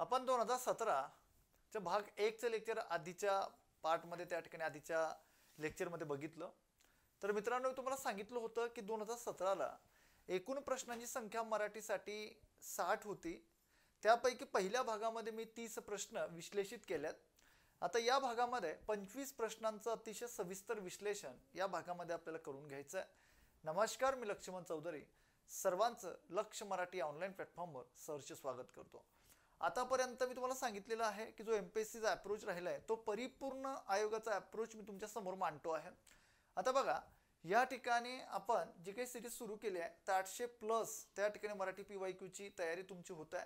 आपण 2017च्या भाग 1चं लेक्चर आधीच्या पार्टमध्ये त्या ठिकाणी आधीच्या लेक्चरमध्ये बघितलं. तर मित्रांनो मी तुम्हाला सांगितलं होतं की 2017ला एकूण प्रश्नांची संख्या मराठीसाठी 60 होती. त्यापैकी पहिल्या भागामध्ये मी 30 प्रश्न विश्लेषित केल्यात. आता या भागामध्ये 25 प्रश्नांचं अतिशय सविस्तर विश्लेषण या भागामध्ये आपल्याला करून घ्यायचं आहे. नमस्कार, मी लक्ष्मण चौधरी. सर्वांचं लक्ष मराठी ऑनलाईन प्लॅटफॉर्मवर सहर्ष स्वागत करतो. आतापर्यंत मी तुम्हाला सांगितलेलं आहे की जो एमपीएससीचा अप्रोच राहिला आहे तो परिपूर्ण आयोगाचा अप्रोच मी तुमच्या समोर मांडतो आहे. आता बघा, या ठिकाणी आपण जे काही सिरीज सुरू केली आहे तर 800+ त्या ठिकाणी मराठी PYQची तयारी तुमची होत आहे.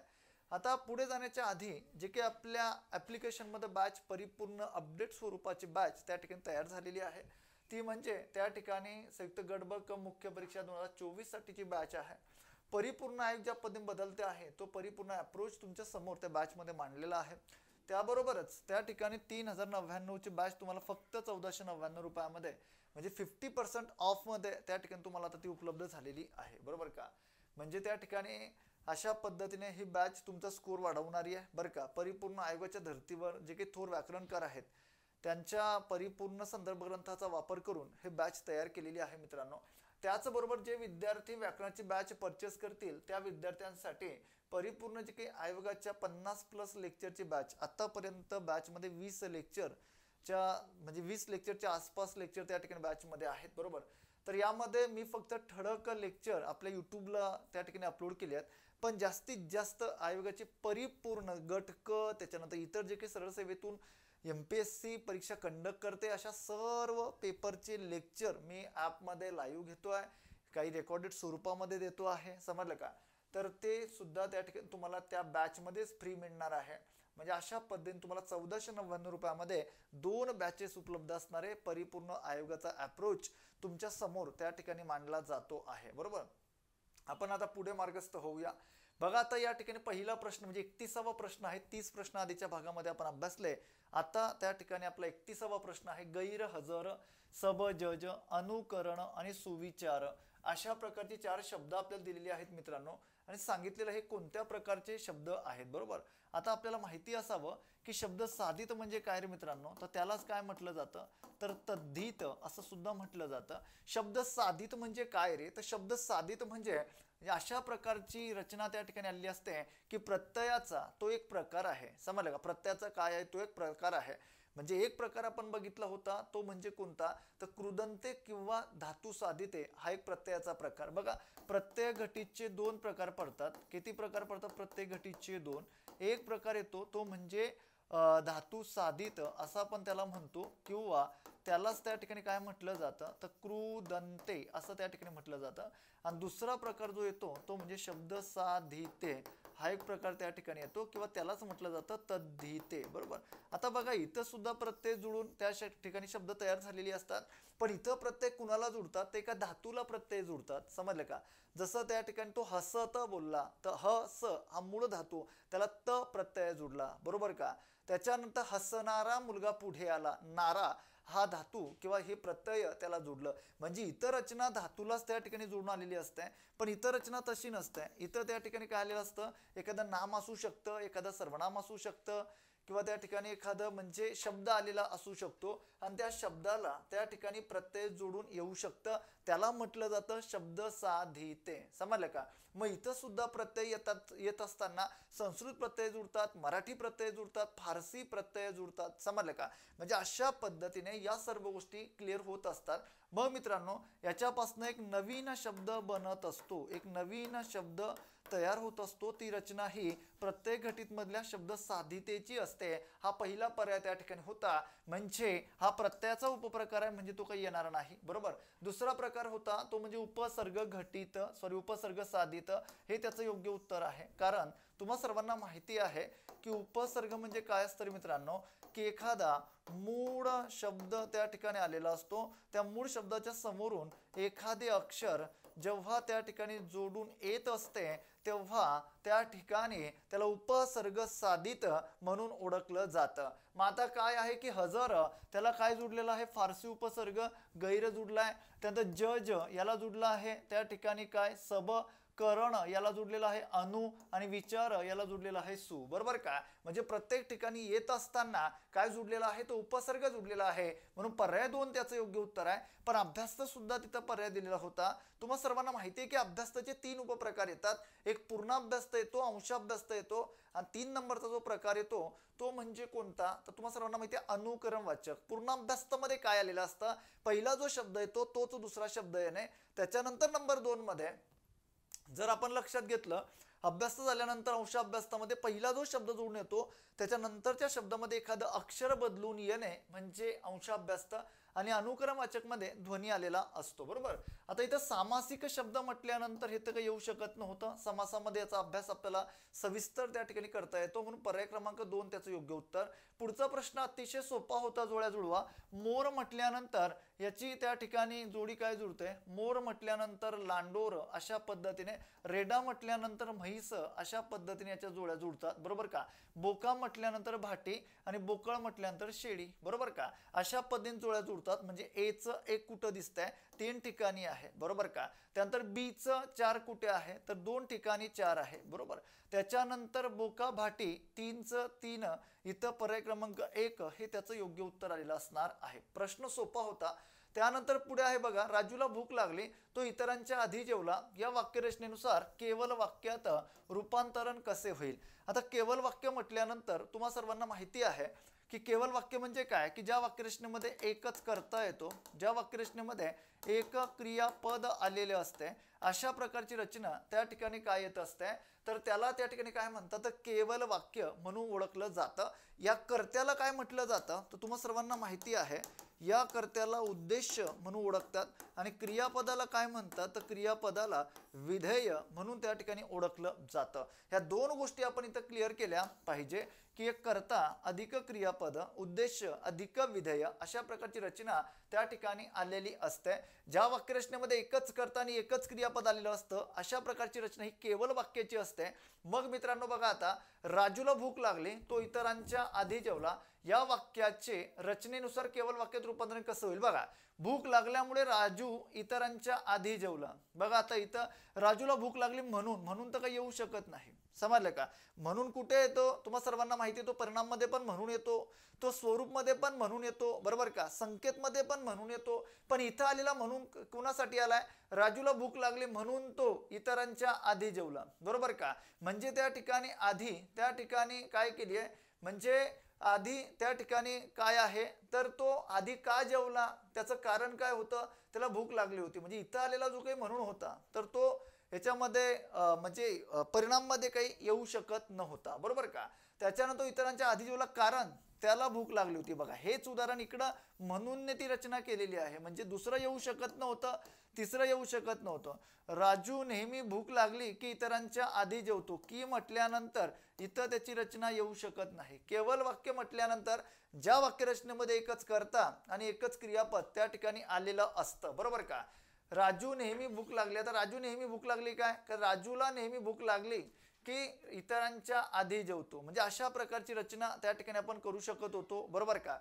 आता पुढे जाण्याच्या आधी जे काही आपल्या ॲप्लिकेशनमध्ये बॅच परिपूर्ण अपडेट स्वरूपाची बॅच त्या ठिकाणी तयार झालेली आहे ती म्हणजे त्या ठिकाणी संयुक्त गट ब क मुख्य परीक्षा 2024 साठीची बॅच आहे. परिपूर्ण आयोग ज्या पद्धतीने बदलते आहे तो परिपूर्ण अप्रोच तुमच्या समोर त्या बॅचमध्ये मांडलेला आहे. त्याबरोबरच त्या ठिकाणी 3099ची बॅच तुम्हाला फक्त 1499 रुपयामध्ये म्हणजे 50% ऑफमध्ये त्या ठिकाणी तुम्हाला आता ती उपलब्ध झालेली आहे. बरोबर का? म्हणजे त्या ठिकाणी अशा पद्धतीने ही बॅच तुमचा स्कोर वाढवणारी आहे. बरं का? परिपूर्ण आयोगाच्या धर्तीवर जे काही थोर व्याकरणकार आहेत त्यांच्या परिपूर्ण संदर्भ ग्रंथाचा वापर करून हे बॅच तयार केलेली आहे मित्रांनो. त्याचबरोबर जे विद्यार्थी व्याकरणाची बॅच परचेस करतील त्या विद्यार्थ्यांसाठी परिपूर्ण जे काही आयोगाच्या 50+ लेक्चरची बॅच, आतापर्यंत बॅचमध्ये 20 लेक्चरच्या म्हणजे 20 लेक्चरच्या आसपास लेक्चर त्या ठिकाणी बॅचमध्ये आहेत. बरोबर? तर यामध्ये मी फक्त ठळक लेक्चर आपल्या यूट्यूबला त्या ठिकाणी अपलोड केले आहेत, पण जास्तीत जास्त आयोगाची परिपूर्ण गट क त्याच्यानंतर इतर जे काही सरळ सेवेतून MPSC परीक्षा कंडक्ट करते अशा सर्व पेपरचे लेक्चर मी ॲपमध्ये लाईव्ह घेतो आहे, काही रेकॉर्डेड स्वरूपामध्ये देतो आहे. समजलं का? तर ते सुद्धा त्या ठिकाणी तुम्हाला त्या बॅचमध्येच फ्री मिळणार आहे. म्हणजे अशा पद्धतीने तुम्हाला 1499 रुपयामध्ये 2 बॅचेस उपलब्ध असणारे परिपूर्ण आयोगाचा अप्रोच तुमच्या समोर त्या ठिकाणी मांडला जातो आहे. बरोबर? आपण आता पुढे मार्गस्थ होऊया. बघा, आता या ठिकाणी पहिला प्रश्न म्हणजे 31वा प्रश्न आहे. 30 प्रश्न आधीच्या भागामध्ये आपण अभ्यासले. आता त्या ठिकाणी आपला 31वा प्रश्न आहे. गैरहजर, सबजज, अनुकरण आणि सुविचार अशा प्रकारचे 4 शब्द आपल्याला दिलेले आहेत मित्रांनो, आणि सांगितलेलं हे कोणत्या प्रकारचे शब्द आहेत. बरोबर? आता आपल्याला माहिती असावं की शब्द साधित म्हणजे काय रे मित्रांनो, तर त्यालाच काय म्हटलं जातं तर तद्धित असं सुद्धा म्हटलं जातं. शब्द साधित म्हणजे काय रे, तर शब्द साधित म्हणजे अशा प्रकारची रचना त्या ठिकाणी आलेली असते की प्रत्ययाचा तो एक प्रकार आहे. समजलं का? प्रत्ययाचा काय आहे तो एक प्रकार आहे. म्हणजे एक प्रकार आपण बघितला होता तो म्हणजे कोणता, तर कृदंते किंवा धातू साधिते हा एक प्रत्ययाचा प्रकार. बघा, प्रत्यय घटीचे 2 प्रकार पडतात. किती प्रकार पडतात? प्रत्यय घटीचे 2. एक प्रकार येतो तो म्हणजे धातू साधित असं आपण त्याला म्हणतो, किंवा त्यालाच त्या ठिकाणी काय म्हटलं जातं तर कृदंते असं त्या ठिकाणी म्हटलं जातं. आणि दुसरा प्रकार जो येतो तो म्हणजे शब्द साधिते हा एक प्रकार त्या ठिकाणी येतो, किंवा त्यालाच म्हटलं जातं तद्धिते. बरोबर? आता बघा, इथं सुद्धा प्रत्यय जुळून त्या ठिकाणी शब्द तयार झालेली असतात, पण इथं प्रत्यय कुणाला जुळतात ते एका धातूला प्रत्यय जुळतात. समजलं का? जसं त्या ठिकाणी तो हसत बोलला तर ह स हा मूळ धातू त्याला त प्रत्यय जुळला. बरोबर का? त्याच्यानंतर हसणारा मुलगा पुढे आला, नारा हा धातू किंवा हे प्रत्यय त्याला जोडलं. म्हणजे इतर रचना धातूलाच त्या ठिकाणी जोडून आलेली असते, पण इतर रचना तशी नसते. इतर त्या ठिकाणी काय आलेलं असतं, एखादं नाम असू शकतं, एखादं सर्वनाम असू शकतं, किंवा त्या ठिकाणी एखादं म्हणजे शब्द आलेला असू शकतो आणि त्या शब्दाला त्या ठिकाणी प्रत्यय जोडून येऊ शकतं. त्याला म्हटलं जातं शब्द साधिते. समजलं का? मग इथं सुद्धा प्रत्यय येत असताना संस्कृत प्रत्यय जुळतात, मराठी प्रत्यय जुळतात, फारसी प्रत्यय जुळतात. समजलं का? म्हणजे अशा पद्धतीने या सर्व गोष्टी क्लिअर होत असतात. मग मित्रांनो, याच्यापासून एक नवीन शब्द बनत असतो, एक नवीन शब्द तयार होत असतो. ती रचना ही प्रत्येक घटित मधल्या शब्द साधितेची असते. हा पहिला पर्याय त्या ठिकाणी होता, म्हणजे हा प्रत्ययाचा उपप्रकार आहे, म्हणजे तो काही येणार नाही. बरोबर? दुसरा प्रकार होता तो म्हणजे उपसर्ग घटित उपसर्ग साधित, हे त्याचं योग्य उत्तर आहे. कारण तुम्हा सर्वांना माहिती आहे की उपसर्ग म्हणजे काय असतं मित्रांनो, की एखादा मूळ शब्द त्या ठिकाणी आलेला असतो, त्या मूळ शब्दाच्या समोरून एखादे अक्षर जेव्हा त्या ठिकाणी जोडून येत असते तेव्हा त्या ठिकाणी त्याला उपसर्ग साधित म्हणून ओळखलं जातं. मग आता काय आहे की हजर त्याला काय जुडलेलं आहे, फारसी उपसर्ग गैर जुडलाय. त्यानंतर जज याला जुडला आहे त्या ठिकाणी काय सब करण याला जोडलेला आहे अनु आणि विचार याला जोडलेला आहे सु, बरोबर का? म्हणजे प्रत्येक ठिकाणी येत असताना काय जोडलेला आहे, तो उपसर्ग जोडलेला आहे, म्हणून पर्याय 2 त्याचं योग्य उत्तर आहे. पण अभ्यास्त सुद्धा तिथं पर्याय दिलेला होता. तुम्हा सर्वांना माहिती आहे की अभ्यासाचे 3 उपप्रकार येतात. एक पूर्ण अभ्यास्त येतो, अंशाभ्यास्त येतो आणि 3 नंबरचा जो प्रकार येतो तो म्हणजे कोणता, तर तुम्हा सर्वांना माहिती आहे अनुकरण वाचक. पूर्ण अभ्यासामध्ये काय आलेलं असतं, पहिला जो शब्द येतो तोच दुसरा शब्द येणे. त्याच्यानंतर नंबर 2 मध्ये जर आपण लक्षात घेतलं, अभ्यास झाल्यानंतर अंशाभ्यासामध्ये पहिला जो शब्द जोडून येतो त्याच्यानंतरच्या शब्दामध्ये एखादं अक्षर बदलून येणे म्हणजे अंशाभ्यास आणि अनुक्रम वाचक मध्ये ध्वनी आलेला असतो, बरोबर. आता इथं सामासिक शब्द म्हटल्यानंतर हे तर काही येऊ शकत नव्हतं. समासामध्ये याचा अभ्यास आपल्याला सविस्तर त्या ठिकाणी करता येतो, म्हणून पर्याय क्रमांक 2 त्याचं योग्य उत्तर. पुढचा प्रश्न अतिशय सोपा होता, जोड्या जुळवा. मोर म्हटल्यानंतर याची त्या ठिकाणी जोडी काय जुळते, मोर म्हटल्यानंतर लांडोर अशा पद्धतीने, रेडा म्हटल्यानंतर म्हैस अशा पद्धतीने याच्या जोड्या जुळतात, बरोबर का. बोका म्हटल्यानंतर भाटी आणि बोकळ म्हटल्यानंतर शेळी, बरोबर का. अशा पद्धतीने जोड्या जुळतात. म्हणजे ए च एक कुठं दिसतंय, 3 ठिकाणी आहे, बरोबर का. त्यानंतर बी च 4 कुठे आहे, तर 2 ठिकाणी 4 आहे, बरोबर. त्याच्यानंतर बोका भाटी 3 च 3, इथं पर्याय क्रमांक 1 हे त्याचं योग्य उत्तर आलेलं असणार आहे. प्रश्न सोपा होता. त्यानंतर पुढे आहे बघा, राजूला भूक लागली, तो इतरांच्या आधी जेवला. या वाक्यरचनेनुसार केवल वाक्यात रूपांतरण कसे होईल. आता केवल वाक्य म्हटल्यानंतर तुम्हा सर्वांना माहिती आहे की केवल वाक्य म्हणजे काय, की ज्या वाक्यरचनेमध्ये एकच करता येतो, ज्या वाक्यरचनेमध्ये एक क्रियापद आलेले असते, अशा प्रकारची रचना त्या ठिकाणी काय येत असते, तर त्याला त्या ठिकाणी काय म्हणतात, तर केवल वाक्य म्हणून ओळखलं जातं. या कर्त्याला काय म्हटलं जातं, तर तुम्हा सर्वांना माहिती आहे, या कर्त्याला उद्देश म्हणून ओळखतात आणि क्रियापदाला काय म्हणतात, तर क्रियापदाला विधेय म्हणून त्या ठिकाणी ओळखलं जातं. ह्या 2 गोष्टी आपण इथं क्लिअर केल्या पाहिजे की एक कर्ता अधिक क्रियापद उद्देश अधिक विधेय अशा प्रकारची रचना त्या ठिकाणी आलेली असते. ज्या वाक्यरचनेमध्ये एकच कर्ता आणि एकच क्रियापद आलेलं असतं, अशा प्रकारची रचना ही केवल वाक्याची असते. मग मित्रांनो बघा, आता राजूला भूक लागली, तो इतरांच्या आधी जेवला. या वाक्याचे रचनेनुसार केवल वाक्यात रूपांतरण कसं होईल बघा. भूक लागल्यामुळे राजू इतरांच्या आधी जेवला. बघा आता इथं राजूला भूक लागली म्हणून तर काही येऊ शकत नाही, समजलं का. म्हणून कुठे येतो, तुम्हा सर्वांना माहिती आहे, तो परिणाम मध्ये पण म्हणून येतो, तो स्वरूप मध्ये पण म्हणून येतो, बरोबर का. संकेत मध्ये पण म्हणून येतो. पण इथं आलेला म्हणून कुणासाठी आलाय, राजूला भूक लागली म्हणून तो इतरांच्या आधी जेवला, बरोबर का. म्हणजे त्या ठिकाणी आधी त्या ठिकाणी काय केली आहे, म्हणजे आधी त्या ठिकाणी काय आहे, तर तो आधी का जेवला, त्याचं कारण काय होतं, त्याला भूक लागली होती. म्हणजे इथं आलेला जो काही म्हणून होता, तर तो याच्यामध्ये म्हणजे परिणाम मध्ये काही येऊ शकत नव्हता, बरोबर का. त्याच्यानंतर इतरांच्या आधी जेवला कारण त्याला भूक लागली होती. बघा हेच उदाहरण इकडं म्हणून ती रचना केलेली आहे. म्हणजे दुसरं येऊ शकत नव्हतं, तिसरं येऊ शकत नव्हतं. राजू नेहमी भूक लागली की इतरांच्या आधी जेवतो, की म्हटल्यानंतर इथं त्याची रचना येऊ शकत नाही. केवल वाक्य म्हटल्यानंतर ज्या वाक्यरचनेमध्ये एकच कर्ता आणि एकच क्रियापद त्या ठिकाणी आलेलं असतं, बरोबर का. राजू नेहमी भूक लागली, आता राजू नेहमी भूक लागली काय, तर राजूला नेहमी भूक लागली की इतरांच्या आधी जेवतो. म्हणजे अशा प्रकारची रचना त्या ठिकाणी आपण करू शकत होतो, बरोबर का.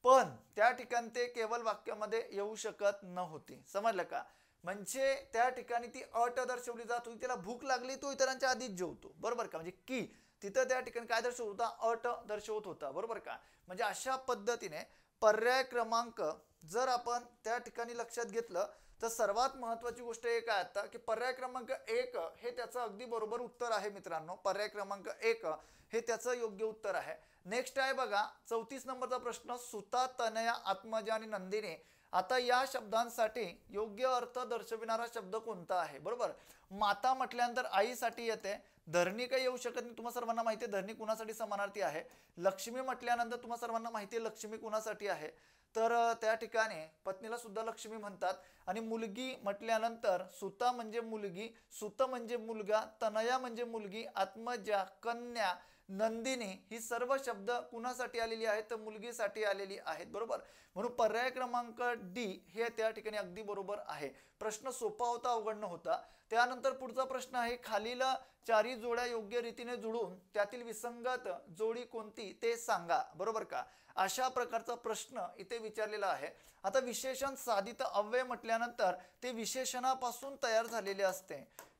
पण त्या ठिकाणी ते केवल वाक्यामध्ये येऊ शकत नव्हती, समजलं का. म्हणजे त्या ठिकाणी ती अट दर्शवली जात होती, त्याला भूक लागली तो इतरांच्या आधीच जेवतो, बरोबर का. म्हणजे की तिथं त्या ठिकाणी काय दर्शवत होता, अट दर्शवत होता, बरोबर का. म्हणजे अशा पद्धतीने पर्याय क्रमांक जर आपण त्या ठिकाणी लक्षात घेतलं तर सर्वात महत्वाची गोष्ट एक आहे आता की पर्याय क्रमांक 1 हे त्याचं अगदी बरोबर उत्तर आहे मित्रांनो. पर्याय क्रमांक 1 हे त्याचं योग्य उत्तर आहे. नेक्स्ट आहे बघा 34 नंबरचा प्रश्न, सुता, तनया, आत्मजा आणि नंदिनी. आता या शब्दांसाठी योग्य अर्थ दर्शविणारा शब्द कोणता आहे, बरोबर. माता म्हटल्यानंतर आईसाठी येते, धरणी काही येऊ शकत नाही, तुम्हा सर्वांना माहिती आहे धरणी कुणासाठी समानार्थी आहे. लक्ष्मी म्हटल्यानंतर तुम्हा सर्वांना माहिती आहे लक्ष्मी कुणासाठी आहे, तर त्या ठिकाणी पत्नीला सुद्धा लक्ष्मी म्हणतात. आणि मुलगी म्हटल्यानंतर सुता म्हणजे मुलगी, सुत म्हणजे मुलगा, तनया म्हणजे मुलगी, आत्मजा, कन्या, नंदिनी ही सर्व शब्द कुणासाठी आलेली आहेत, तर मुलगीसाठी आलेली आहेत, बरोबर. म्हणून पर्याय क्रमांक डी हे त्या ठिकाणी अगदी बरोबर आहे. प्रश्न सोपा होता, अवघड नव्हता. त्यानंतर पुढचा प्रश्न आहे, खालील 4 जोड्या योग्य रीतीने जुळून त्यातील विसंगत जोडी कोणती ते सांगा, बरोबर का. अशा प्रकारचा प्रश्न इथे विचारलेला आहे. आता विशेषण साधित अव्यय म्हटल्यानंतर ते विशेषणापासून तयार झालेले असते.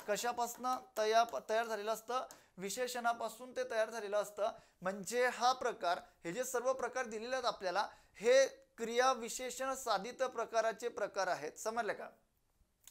कशापासून तयार झालेलं असतं, विशेषणापासून ते तयार झालेलं असतं. म्हणजे हा प्रकार, हे जे सर्व प्रकार दिलेले आहेत आपल्याला, हे क्रिया विशेषण साधित प्रकाराचे प्रकार आहेत. समजले का?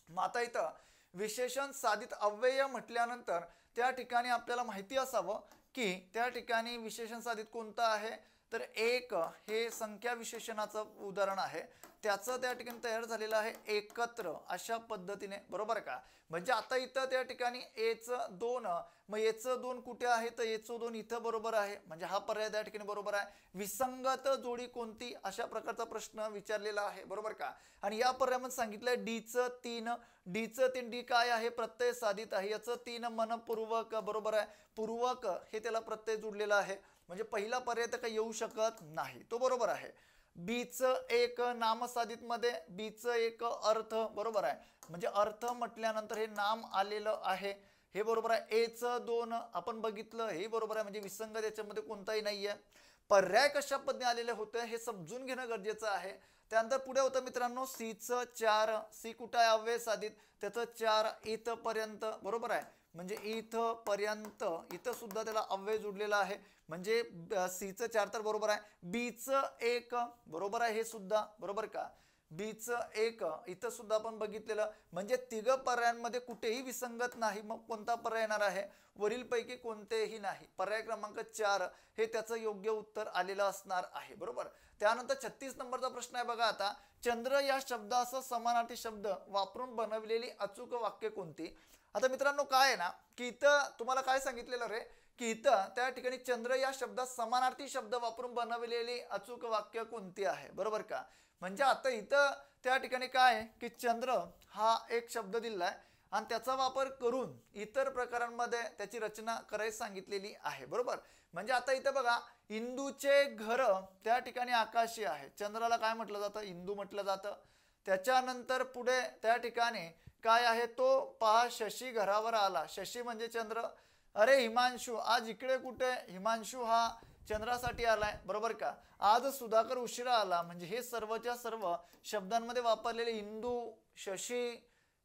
मग आता इथं विशेषण साधित अव्यय म्हटल्यानंतर त्या ठिकाणी आपल्याला माहिती असावं की त्या ठिकाणी विशेषण साधित कोणतं आहे, तर एक हे संख्या विशेषणाचं उदाहरण आहे. त्याचं त्या ठिकाणी तयार झालेलं आहे एकत्र अशा पद्धतीने, बरोबर का? म्हणजे आता इथं त्या ठिकाणी एचं 2, मग एचं 2 कुठे आहे, तर एचं 2 इथं बरोबर आहे. म्हणजे हा पर्याय त्या ठिकाणी बरोबर आहे. विसंगत जोडी कोणती, अशा प्रकारचा प्रश्न विचारलेला आहे, बरोबर का? आणि या पर्यायामध्ये सांगितलंय डीचं 3, डी काय आहे, प्रत्यय साधित आहे. याचं 3 मनपूर्वक, बरोबर आहे. पूर्वक हे त्याला प्रत्यय जुडलेला आहे. म्हणजे पहिला पर्याय तर काही येऊ शकत नाही, तो बरोबर आहे. बीचं 1 नामसाधित मध्ये, बीचं 1 अर्थ, बरोबर आहे. म्हणजे अर्थ म्हटल्यानंतर हे नाम आलेलं आहे, हे बरोबर आहे. एचं 2 आपण बघितलं, हे बरोबर आहे. म्हणजे विसंगत याच्यामध्ये कोणताही नाहीये. पर्याय कशा पद्धतीने आलेले होते हे समजून घेणं गरजेचं आहे. त्यानंतर पुढे होतं मित्रांनो सीचं 4, सी कुठं आहे, अव्यय साधित, त्याचं 4 इथपर्यंत, बरोबर आहे. म्हणजे इथपर्यंत, इथं सुद्धा त्याला अव्यय जुडलेला आहे. म्हणजे सीचं 4 तर बरोबर आहे. बीचं 1 बरोबर आहे, हे सुद्धा बरोबर का? बीचं 1 इथं सुद्धा आपण बघितलेलं. म्हणजे तिघ पर्यायांमध्ये कुठेही विसंगत नाही. मग कोणता पर्याय येणार आहे, वरीलपैकी कोणतेही नाही. पर्याय क्रमांक 4 हे त्याचं योग्य उत्तर आलेलं असणार आहे, बरोबर. त्यानंतर 36 नंबरचा प्रश्न आहे बघा. आता चंद्र या शब्दासह समानार्थी शब्द वापरून बनवलेली अचूक वाक्य कोणती. आता मित्रांनो काय आहे ना, की इथं तुम्हाला काय सांगितलेलं रे, की इथं त्या ठिकाणी चंद्र या शब्दात समानार्थी शब्द वापरून बनवलेली अचूक वाक्य कोणती आहे, बरोबर का? म्हणजे आता इथं त्या ठिकाणी काय आहे, की चंद्र हा एक शब्द दिलाय आणि त्याचा वापर करून इतर प्रकारांमध्ये त्याची रचना करायला सांगितलेली आहे, बरोबर. म्हणजे आता इथं बघा, इंदूचे घर त्या ठिकाणी आकाशी आहे. चंद्राला काय म्हटलं जातं, इंदू म्हटलं जातं. त्याच्यानंतर पुढे त्या ठिकाणी काय आहे, तो पहा शशी घरावर आला. शशी म्हणजे चंद्र. अरे हिमांशू आज इकडे कुठे, हिमांशू हा चंद्रासाठी आलाय, बरोबर का? आज सुधाकर उशिरा आला. म्हणजे हे सर्वच्या सर्व शब्दांमध्ये वापरलेले इंदू, शशी,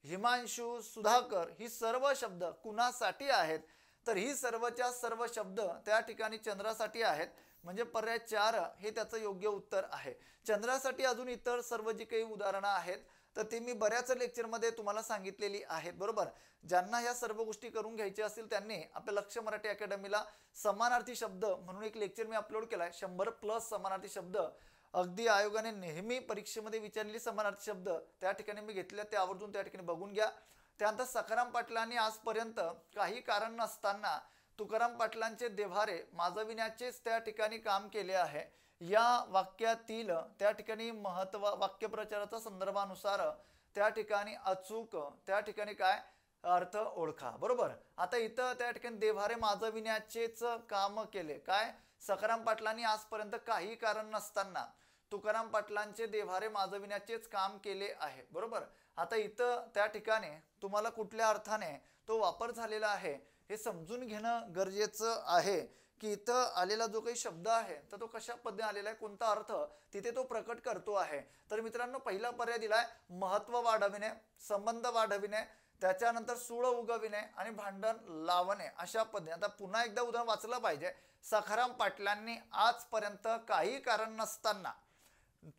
हिमांशू, सुधाकर ही सर्व शब्द कुणासाठी आहेत, तर ही सर्वच्या सर्व शब्द त्या ठिकाणी चंद्रासाठी आहेत. म्हणजे पर्याय 4 हे त्याचं योग्य उत्तर आहे. चंद्रासाठी अजून इतर सर्व जी काही उदाहरणं आहेत तर ते मी बऱ्याच लेक्चरमध्ये तुम्हाला सांगितलेली आहेत, बरोबर. ज्यांना ह्या सर्व गोष्टी करून घ्यायच्या असतील त्यांनी आपल्या लक्ष मराठी अकॅडमीला समानार्थी शब्द म्हणून एक लेक्चर मी अपलोड केलाय. 100+ समानार्थी शब्द, अगदी आयोगाने नेहमी परीक्षेमध्ये विचारलेली समानार्थी शब्द त्या ठिकाणी मी घेतले, ते आवर्जून त्या ठिकाणी बघून घ्या. त्यानंतर सखाराम पाटलांनी आजपर्यंत काही कारण नसताना तुकाराम पाटलांचे देव्हारे माजविण्याचेच त्या ठिकाणी काम केले आहे. या वाक्यातील त्या ठिकाणी महत्व, वाक्यप्रचाराच्या संदर्भानुसार त्या ठिकाणी अचूक त्या ठिकाणी काय अर्थ ओळखा, बरोबर. आता इथं त्या ठिकाणी देव्हारे माजविण्याचेच काम केले. काय, सखाराम पाटलांनी आजपर्यंत काही कारण नसताना तुकाराम पाटलांचे देव्हारे माजविण्याचेच काम केले आहे, बरोबर. आता इथं त्या ठिकाणी तुम्हाला कुठल्या अर्थाने तो वापर झालेला आहे हे समजून घेणं गरजेचं आहे, की इथं आलेला जो काही शब्द आहे तर तो कशा पद्धतीने आलेला आहे, कोणता अर्थ तिथे तो प्रकट करतो आहे. तर मित्रांनो पहिला पर्याय दिलाय महत्व वाढविणे, संबंध वाढविणे, त्याच्यानंतर सूळ उगविणे आणि भांडण लावणे अशा पद्धतीने. आता पुन्हा एकदा उदाहरण वाचलं पाहिजे. सखाराम पाटलांनी आजपर्यंत काही कारण नसताना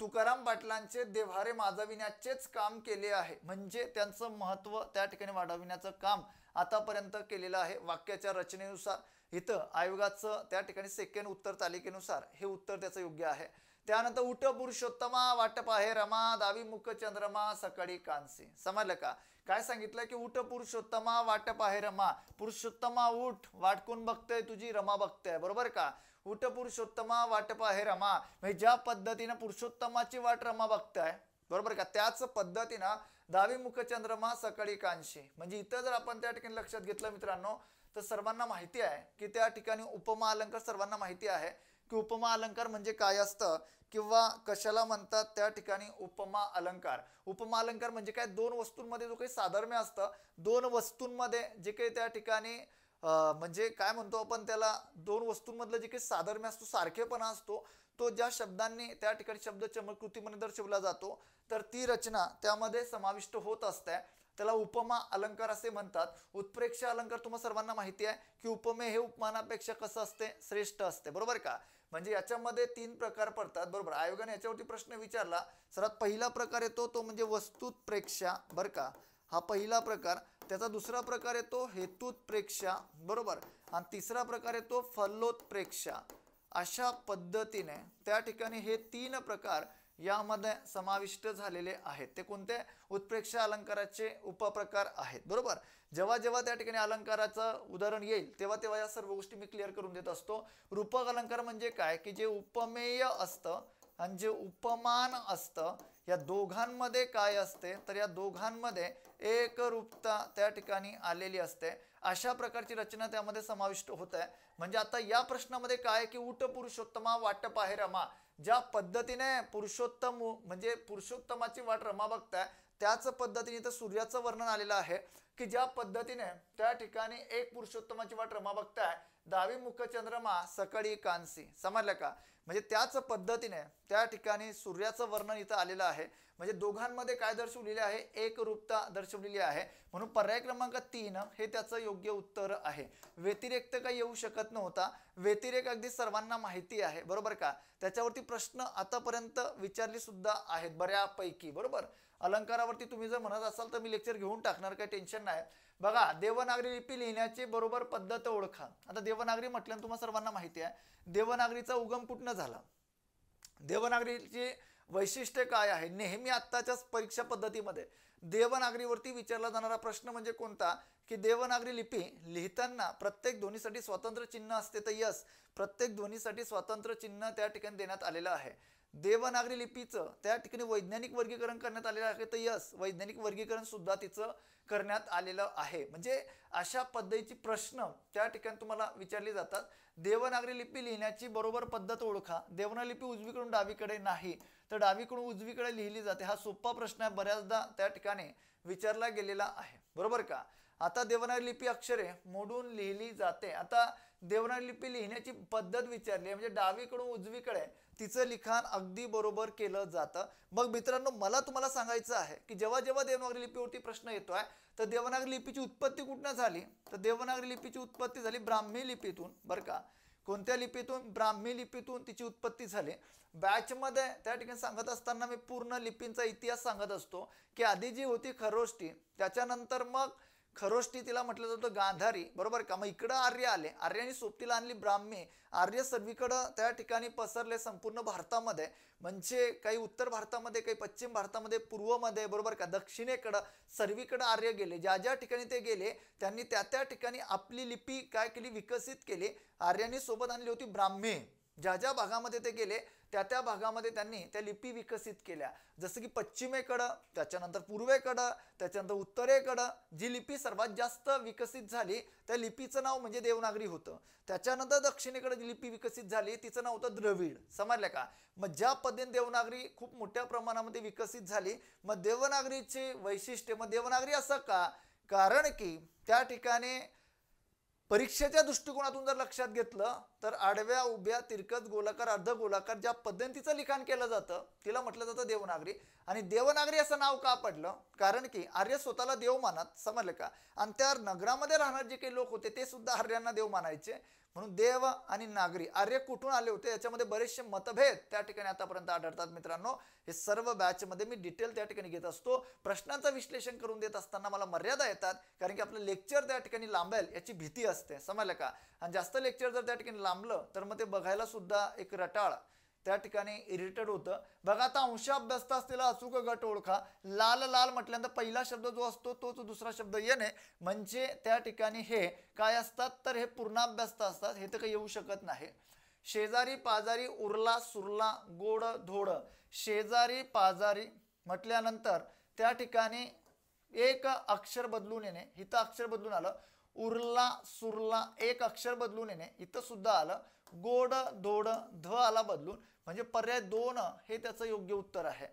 तुकाराम पाटलांचे देव्हारे माजविण्याचेच काम केले आहे. म्हणजे त्यांचं महत्व त्या ठिकाणी वाढविण्याचं काम आतापर्यंत केलेलं आहे. वाक्याच्या रचनेनुसार इथं आयोगाचं त्या ठिकाणी सेकंड उत्तर तालिकेनुसार हे उत्तर त्याचं योग्य आहे. त्यानंतर उठ पुरुषोत्तमा वाट पाहे रमा, दावी मुख चंद्रमा सकाळी कांसी. समजलं का? काय सांगितलं की उठ पुरुषोत्तमा वाट पाहे रमा. पुरुषोत्तमा उठ, वाट कोण बघतंय, तुझी रमा बघतंय, बरोबर का? उठ पुरुषोत्तमा वाट पाहे रमा. म्हणजे ज्या पद्धतीनं पुरुषोत्तमाची वाट रमा बघताय, बरोबर का, त्याच पद्धतीनं दावी मुख चंद्रमा सकाळी कांशी. म्हणजे इथं जर आपण त्या ठिकाणी लक्षात घेतलं मित्रांनो तर सर्वांना माहिती आहे की त्या ठिकाणी उपमा अलंकार, सर्वांना माहिती आहे की उपमा अलंकार म्हणजे काय असतं किंवा कशाला म्हणतात त्या ठिकाणी उपमा अलंकार. उपमा अलंकार म्हणजे काय, दोन वस्तूंमध्ये जो काही साधर्म्य असतं, दोन वस्तूंमध्ये जे काही त्या ठिकाणी म्हणजे काय म्हणतो आपण त्याला, दोन वस्तूंमधलं जे काही साधर्म्य असतो, सारखेपणा असतो, तो ज्या शब्दांनी त्या ठिकाणी शब्द चमत्कृतीमध्ये दर्शवला जातो तर ती रचना त्यामध्ये समाविष्ट होत असते. त्याला उपमा अलंकार असे म्हणतात. उत्प्रेक्ष अलंकार तुम्हाला सर्वांना माहिती आहे की उपमेय हे उपमानापेक्षा कसं असते, श्रेष्ठ असते, बरोबर का. म्हणजे याच्यामध्ये 3 प्रकार पडतात, बरोबर. आयोगाने याच्यावरती प्रश्न विचारला. सर्वात पहिला प्रकार येतो तो म्हणजे वस्तुत्प्रेक्षा, बरं का, हा पहिला प्रकार. त्याचा दुसरा प्रकार येतो हेतुत्प्रेक्षा, बरोबर. आणि तिसरा प्रकार येतो फलोत्प्रेक्षा. अशा पद्धतीने त्या ठिकाणी हे 3 प्रकार यामध्ये समाविष्ट झालेले आहेत. ते कोणते, उत्प्रेक्ष अलंकाराचे उपप्रकार आहेत, बरोबर. जेव्हा जेव्हा त्या ठिकाणी अलंकाराचं उदाहरण येईल तेव्हा तेव्हा या सर्व गोष्टी मी क्लिअर करून देत असतो. रूपक अलंकार म्हणजे काय की जे उपमेय असतं आणि जे उपमान असतं, या दोघांमध्ये काय असते तर या दोघांमध्ये एकरूपता त्या ठिकाणी आलेली असते. अशा प्रकारची रचना त्यामध्ये समाविष्ट होत आहे. म्हणजे आता या प्रश्नामध्ये काय की उठ पुरुषोत्तमा वाट पाहे रमा, ज्या पद्धतीने पुरुषोत्तम म्हणजे पुरुषोत्तमाची वाट रमा बघताय त्याच पद्धतीने तर सूर्याचं वर्णन आलेलं आहे की ज्या पद्धतीने त्या ठिकाणी एक पुरुषोत्तमाची वाट रमा बघताय, दावी मुख चंद्रमा सकाळी कांसी, समजलं का. म्हणजे त्याच पद्धतीने त्या ठिकाणी सूर्याचं वर्णन इथं आलेलं आहे. म्हणजे दोघांमध्ये काय दर्शवलेले आहे, एकरूपता दर्शवलेली आहे. म्हणून पर्याय क्रमांक 3 हे त्याचं योग्य उत्तर आहे. व्यतिरेक तर काही येऊ शकत नव्हता. व्यतिरेक अगदी सर्वांना माहिती आहे, बरोबर का. त्याच्यावरती प्रश्न आतापर्यंत विचारले सुद्धा आहेत बऱ्यापैकी, बरोबर. अलंकारावरती तुम्ही जर म्हणत असाल तर मी लेक्चर घेऊन टाकणार, काही टेन्शन नाही. बघा, देवनागरी लिपी लिहिण्याची बरोबर पद्धत ओळखा. आता देवनागरी म्हटल्यानं तुम्हाला सर्वांना माहिती आहे देवनागरीचा उगम कुठनं झाला, देवनागरीची वैशिष्ट्य काय आहे. नेहमी आत्ताच्या परीक्षा पद्धतीमध्ये देवनागरीवरती विचारला जाणारा प्रश्न म्हणजे कोणता की देवनागरी लिपी लिहिताना प्रत्येक ध्वनीसाठी स्वतंत्र चिन्ह असते तर यस, प्रत्येक ध्वनीसाठी स्वतंत्र चिन्ह त्या ठिकाणी देण्यात आलेलं आहे. देवनागरी लिपीचं त्या ठिकाणी वैज्ञानिक वर्गीकरण करण्यात आलेलं आहे तर यस, वैज्ञानिक वर्गीकरण सुद्धा तिचं करण्यात आलेलं आहे. म्हणजे अशा पद्धतीचे प्रश्न त्या ठिकाणी तुम्हाला विचारले जातात. देवनागरी लिपी लिहिण्याची बरोबर पद्धत ओळखा. देवनागरी लिपी उजवीकडून डावीकडे नाही तर डावीकडून उजवीकडे लिहिली जाते. हा सोपा प्रश्न आहे, बऱ्याचदा त्या ठिकाणी विचारला गेलेला आहे, बरोबर का. आता देवनागरी लिपी अक्षरे मोडून लिहिली जाते. आता देवनागरी लिपी लिहिण्याची पद्धत विचारली म्हणजे डावीकडून उजवीकडे तिचं लिखाण अगदी बरोबर केलं जातं. मग मित्रांनो, मला तुम्हाला सांगायचं आहे की जेव्हा जेव्हा देवनागरी लिपीवरती प्रश्न येतोय तर देवनागरी लिपीची उत्पत्ती कुठनं झाली तर देवनागरी लिपीची उत्पत्ती झाली ब्राह्मी लिपीतून, बरं का. कोणत्या लिपीतून, ब्राह्मी लिपीतून तिची उत्पत्ती झाली. बॅचमध्ये त्या ठिकाणी सांगत असताना मी पूर्ण लिपींचा इतिहास सांगत असतो की आधी जी होती खरोष्टी, त्याच्यानंतर मग खरोष्टी तिला म्हटलं जातं गांधारी, बरोबर का. मग इकडं आर्य आले, आर्याने सोबतीला आणली ब्राह्मी. आर्य सर्वीकडं त्या ठिकाणी पसरले संपूर्ण भारतामध्ये, म्हणजे काही उत्तर भारतामध्ये, काही पश्चिम भारतामध्ये, पूर्वमध्ये, बरोबर का, दक्षिणेकडं सर्वीकडं आर्य गेले. ज्या ज्या ठिकाणी ते गेले त्यांनी त्या त्या ठिकाणी आपली लिपी काय केली, विकसित केली. आर्यांनी सोबत आणली होती ब्राह्मी. ज्या ज्या भागामध्ये ते गेले त्या त्या भागामध्ये त्यांनी त्या लिपी विकसित केल्या. जसं की पश्चिमेकडं, त्याच्यानंतर पूर्वेकडं, त्याच्यानंतर उत्तरेकडं जी लिपी सर्वात जास्त विकसित झाली त्या लिपीचं नाव म्हणजे देवनागरी होतं. त्याच्यानंतर दक्षिणेकडे जी लिपी विकसित झाली तिचं नाव होतं द्रविड, समजलं का. मग ज्या पद्धतीने देवनागरी खूप मोठ्या प्रमाणामध्ये विकसित झाली, मग देवनागरीचे वैशिष्ट्य, मग देवनागरी असं का, कारण की त्या ठिकाणी परीक्षेच्या दृष्टिकोनातून जर लक्षात घेतलं तर आडव्या, उभ्या, तिरकस, गोलाकार, अर्धगोलाकार ज्या पद्धतीचं लिखाण केलं जातं तिला म्हटलं जातं देवनागरी. आणि देवनागरी असं नाव का पडलं, कारण की आर्य स्वतःला देव मानत, समजलं का. आणि त्या नगरामध्ये राहणारे जे काही लोक होते ते सुद्धा आर्यांना देव मानायचे. म्हणून देव आणि नागरी, आर्य कुठून आले होते याच्यामध्ये बरेचसे मतभेद त्या ठिकाणी आतापर्यंत आढळतात. मित्रांनो, हे सर्व बॅचमध्ये मी डिटेल त्या ठिकाणी घेत असतो. प्रश्नांचं विश्लेषण करून देत असताना मला मर्यादा येतात, कारण की आपलं लेक्चर त्या ठिकाणी लांबेल याची भीती असते, समजलं का. आणि जास्त लेक्चर जर त्या ठिकाणी लांबलं तर मग ते बघायला सुद्धा एक रटाळ त्या ठिकाणी इरिटेट होतं. बघा, आता अंशाभ्यस्त असलेला अचूक गट ओळखा. लाल लाल म्हटल्यानंतर पहिला शब्द जो असतो तोच दुसरा शब्द येणे, म्हणजे त्या ठिकाणी हे काय असतात तर हे पूर्णाभ्यस्त असतात, हे तर काही येऊ शकत नाही. शेजारी पाजारी, उरला सुरला, गोड धोड. शेजारी पाजारी म्हटल्यानंतर त्या ठिकाणी एक अक्षर बदलून येणे, इथं अक्षर बदलून आलं. उरला सुरला एक अक्षर बदलून येणे, इथं सुद्धा आलं. गोड धोड ध आला बदलून, म्हणजे पर्याय 2 हे त्याचं योग्य उत्तर आहे.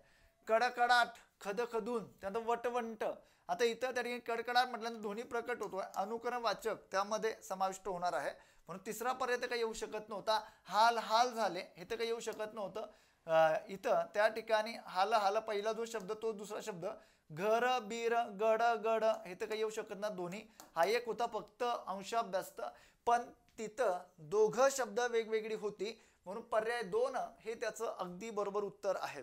कडकडाट, खदखदून, त्यानंतर वटवंट. आता इथं त्या ठिकाणी कडकडाट म्हटल्यानंतर ध्वनी प्रकट होतोय, अनुकरण वाचक त्यामध्ये समाविष्ट होणार आहे. म्हणून तिसरा पर्याय तर काही येऊ शकत नव्हता. हाल हाल झाले हे तर काही येऊ शकत नव्हतं. इथं त्या ठिकाणी हाल हाल पहिला जो शब्द तो दुसरा शब्द घर बीर गड गड हे तर काही येऊ शकत ना दोन्ही. हा एक होता फक्त अंशाभ्यास्त, पण तिथं दोघं शब्द वेगवेगळी होती म्हणून पर्याय 2 हे त्याचं अगदी बरोबर उत्तर आहे.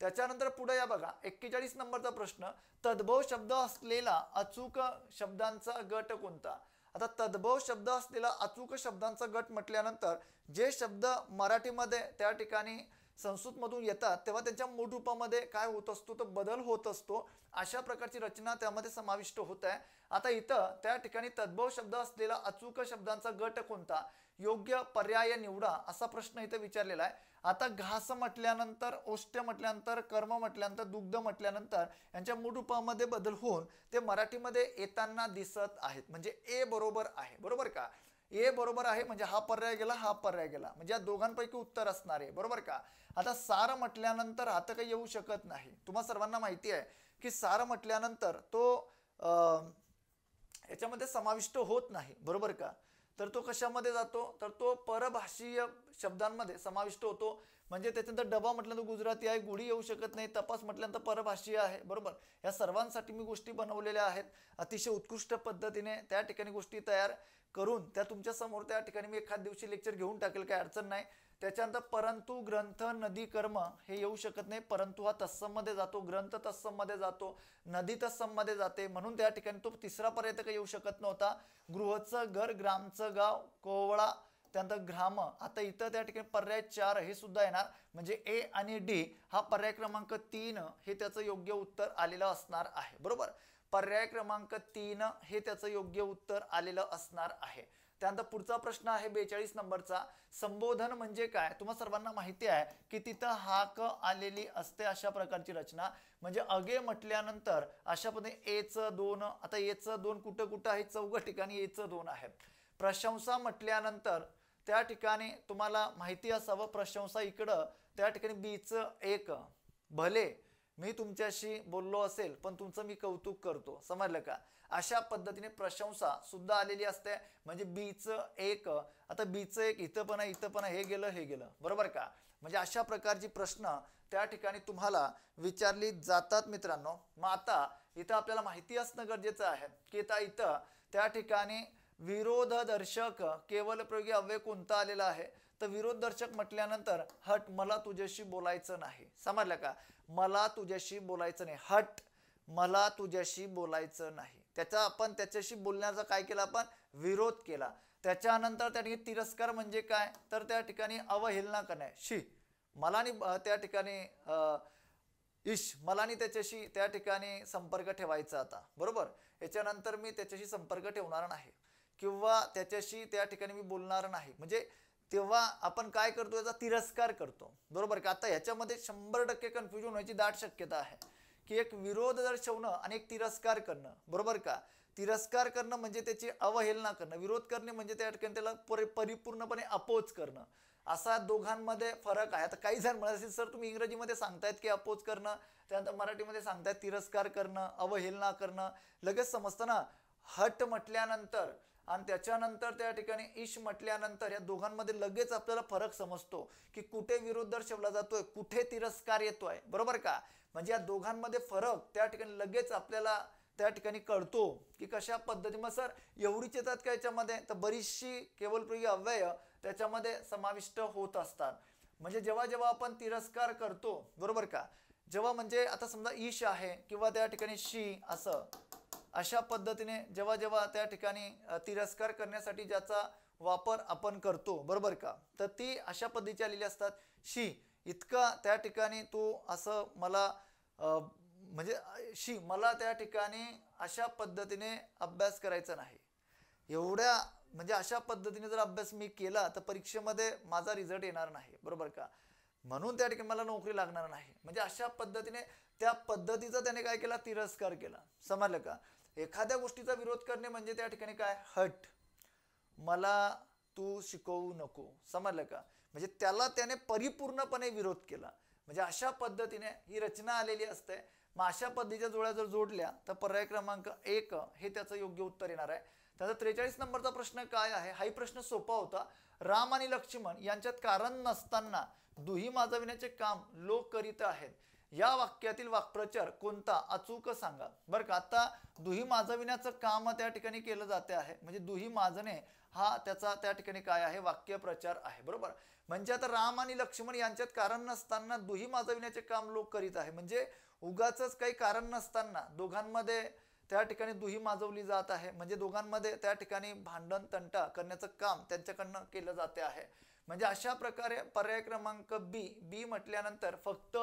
त्याच्यानंतर पुढे या बघा 41 नंबरचा प्रश्न, तद्भव शब्द असलेला अचूक शब्दांचा गट कोणता. आता तद्भव शब्द असलेला अचूक शब्दांचा गट म्हटल्यानंतर जे शब्द मराठीमध्ये त्या ठिकाणी संस्कृतमधून येतात तेव्हा त्यांच्या मूळ रूपामध्ये काय होत असतो तर बदल होत असतो, अशा प्रकारची रचना त्यामध्ये समाविष्ट होत आहे. आता इथं त्या ठिकाणी तद्भव शब्द असलेला अचूक शब्दांचा गट कोणता, योग्य पर्याय निवडा असा प्रश्न इथं विचारलेला आहे. आता घास म्हटल्यानंतर, ओष्ट म्हटल्यानंतर, कर्म म्हटल्यानंतर, दुग्ध म्हटल्यानंतर यांच्या मूळ रूपामध्ये बदल होऊन ते मराठीमध्ये येताना दिसत आहेत. म्हणजे ए बरोबर आहे, बरोबर का. ए बरोबर आहे म्हणजे हा पर्याय गेला, हा पर्याय गेला, म्हणजे या दोघांपैकी उत्तर असणार आहे, बरोबर का. आता सार म्हटल्यानंतर आता काही येऊ शकत नाही. तुम्हा सर्वांना माहिती आहे की सार म्हटल्यानंतर तो याच्यामध्ये समाविष्ट होत नाही, बरोबर का. तर तो कशामध्ये जातो तर तो परभाषीय शब्दांमध्ये समाविष्ट होतो. म्हणजे त्याच्यानंतर डबा म्हटल्यानंतर गुजराती आहे, गुढी येऊ शकत नाही, तपास म्हटल्यानंतर परभाषीय आहे, बरोबर. या सर्वांसाठी मी गोष्टी बनवलेल्या आहेत अतिशय उत्कृष्ट पद्धतीने. त्या ठिकाणी गोष्टी तयार करून त्या तुमच्या समोर त्या ठिकाणी मी एखाद दिवशी लेक्चर घेऊन टाकेल, काही अडचण नाही. त्याच्यानंतर परंतु, ग्रंथ, नदी, कर्म हे येऊ शकत नाही. परंतु हा तत्सम मध्ये जातो, ग्रंथ तत्सम मध्ये जातो, नदी तत्सम मध्ये जाते, म्हणून त्या ठिकाणी तो तिसरा पर्याय काही येऊ शकत नव्हता. गृहचं घर, ग्रामचं गाव, कोवळा, त्यानंतर ग्राम. आता इथं त्या ठिकाणी पर्याय 4 हे सुद्धा येणार. म्हणजे ए आणि डी हा पर्याय क्रमांक 3 हे त्याचं योग्य उत्तर आलेलं असणार आहे, बरोबर. पर्याय क्रमांक 3 हे त्याचं योग्य उत्तर आलेलं असणार आहे. त्यानंतर पुढचा प्रश्न आहे 42 नंबरचा, संबोधन म्हणजे काय. तुम्हाला सर्वांना माहिती आहे की तिथं हाक आलेली असते अशा प्रकारची रचना. म्हणजे अगे म्हटल्यानंतर अशा पद्धतीने एचं 2, आता एचं 2 कुठं कुठं आहे, 4 ठिकाणी एचं 2 आहे. प्रशंसा म्हटल्यानंतर त्या ठिकाणी तुम्हाला माहिती असावं, प्रशंसा इकडं त्या ठिकाणी बीचं 1, भले मी तुमच्याशी बोललो असेल पण तुमचं मी कौतुक करतो, समजलं का. अशा पद्धतीने प्रशंसा सुद्धा आलेली असते. म्हणजे बीचं 1, आता बीचं 1 इथं पण आहे, इथं पण आहे, हे गेलं, हे गेलं, बरोबर का. म्हणजे अशा प्रकारची प्रश्न त्या ठिकाणी तुम्हाला विचारली जातात मित्रांनो. मग आता इथं आपल्याला माहिती असणं गरजेचं आहे की इथं त्या ठिकाणी विरोधदर्शक केवल प्रयोगी अव्यय कोणता आलेला आहे. तर विरोधदर्शक म्हटल्यानंतर हट, मला तुझ्याशी बोलायचं नाही, समजलं का. मला तुझ्याशी बोलायचं नाही, हट, मला तुझ्याशी बोलायचं नाही. त्याच्याशी बोलण्याचा काय केला आपण, विरोध केला. त्याच्यानंतर त्या ठिकाणी तिरस्कार म्हणजे काय तर त्या ठिकाणी अवहेलना करणे. शी, मला त्या ठिकाणी मला त्याच्याशी त्या ठिकाणी संपर्क ठेवायचा आता, बरोबर. याच्यानंतर मी त्याच्याशी संपर्क ठेवणार नाही किंवा त्याच्याशी त्या ठिकाणी मी बोलणार नाही. म्हणजे तेव्हा आपण काय करतो, याचा तिरस्कार करतो, बरोबर का. आता ह्याच्यामध्ये 100% कन्फ्युजन व्हायची दाट शक्यता आहे की एक विरोध दर्शवणं आणि एक तिरस्कार करणं, बरोबर का. तिरस्कार करणं म्हणजे त्याची अवहेलना करणं, विरोध करणे म्हणजे त्या ठिकाणी त्याला परिपूर्णपणे अपोज करणं, असा दोघांमध्ये फरक आहे. आता काही जण म्हणत असेल सर तुम्ही इंग्रजीमध्ये सांगतायत की अपोज करणं, त्यानंतर मराठीमध्ये सांगतायत तिरस्कार करणं, अवहेलना करणं, लगेच समजतं ना. हट म्हटल्यानंतर आणि त्याच्यानंतर त्या ठिकाणी ईश म्हटल्यानंतर या दोघांमध्ये लगेच आपल्याला फरक समजतो की कुठे विरोध दर्शवला जातोय, कुठे तिरस्कार येतोय, बरोबर का. म्हणजे या दोघांमध्ये फरक त्या ठिकाणी लगेच आपल्याला त्या ठिकाणी कळतो की कशा पद्धती. मग सर एवढीच येतात का याच्यामध्ये, तर बरीचशी केवल प्रयोगी अव्यय त्याच्यामध्ये समाविष्ट होत असतात. म्हणजे जेव्हा जेव्हा आपण तिरस्कार करतो, बरोबर का, जेव्हा म्हणजे आता समजा ईश आहे किंवा त्या ठिकाणी शी असं, अशा पद्धतीने जेव्हा जेव्हा त्या ठिकाणी तिरस्कार करण्यासाठी ज्याचा वापर आपण करतो, बरोबर का, तर ती अशा पद्धतीची आलेली असतात. शी, इतका त्या ठिकाणी तू असं मला म्हणजे शी, मला त्या ठिकाणी अशा पद्धतीने अभ्यास करायचा नाही. एवढ्या म्हणजे अशा पद्धतीने जर अभ्यास मी केला तर परीक्षेमध्ये माझा रिझल्ट येणार नाही, बरोबर का. म्हणून त्या ठिकाणी मला नोकरी लागणार नाही. म्हणजे अशा पद्धतीने त्या पद्धतीचा त्याने काय केला, तिरस्कार केला, समजलं का. एखाद्या गोष्टीचा विरोध करणे म्हणजे त्या ठिकाणी काय, हट, मला तू शिकवू नको, समजलं का. म्हणजे त्याला त्याने परिपूर्णपणे विरोध केला. म्हणजे अशा पद्धतीने ही रचना आलेली असते. मग अशा पद्धतीच्या जोड्या जर जोडल्या तर पर्याय क्रमांक 1 हे त्याचं योग्य उत्तर येणार आहे. त्याचा 43 नंबरचा प्रश्न काय आहे, हाही प्रश्न सोपा होता. राम आणि लक्ष्मण यांच्यात कारण नसताना दुही माजविण्याचे काम लोक करीत आहेत. या वाक्यातील वाक्प्रचार कोणता अचूक सांगा. बरं का, आता दुही माजविण्याचं काम त्या ठिकाणी केलं जाते आहे, म्हणजे दुही माजणे हा त्याचा त्या ठिकाणी काय आहे, वाक्यप्रचार आहे. बरोबर, म्हणजे आता राम आणि लक्ष्मण यांच्यात कारण नसताना दुही माजविण्याचे काम लोक करीत आहे, म्हणजे उगाच काही कारण नसताना दोघांमध्ये त्या ठिकाणी दुही माजवली जात आहे, म्हणजे दोघांमध्ये त्या ठिकाणी भांडण तंटा करण्याचं काम त्यांच्याकडनं केलं जाते आहे. म्हणजे अशा प्रकारे पर्याय क्रमांक बी म्हटल्यानंतर फक्त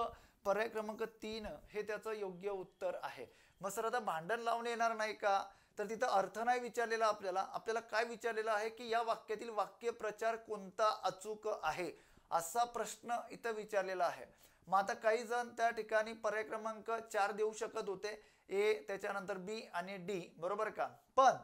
पर्याय क्रमांक 3 हे त्याचं योग्य उत्तर आहे. मग सर आता भांडण लावून येणार नाही का, तर तिथं अर्थ नाही विचारलेला आपल्याला काय विचारलेलं आहे की या वाक्यातील वाक्यप्रचार कोणता अचूक आहे, असा प्रश्न इथं विचारलेला आहे. मग आता काही जण त्या ठिकाणी पर्याय क्रमांक 4 देऊ शकत होते, ए त्याच्यानंतर बी आणि डी, बरोबर का, पण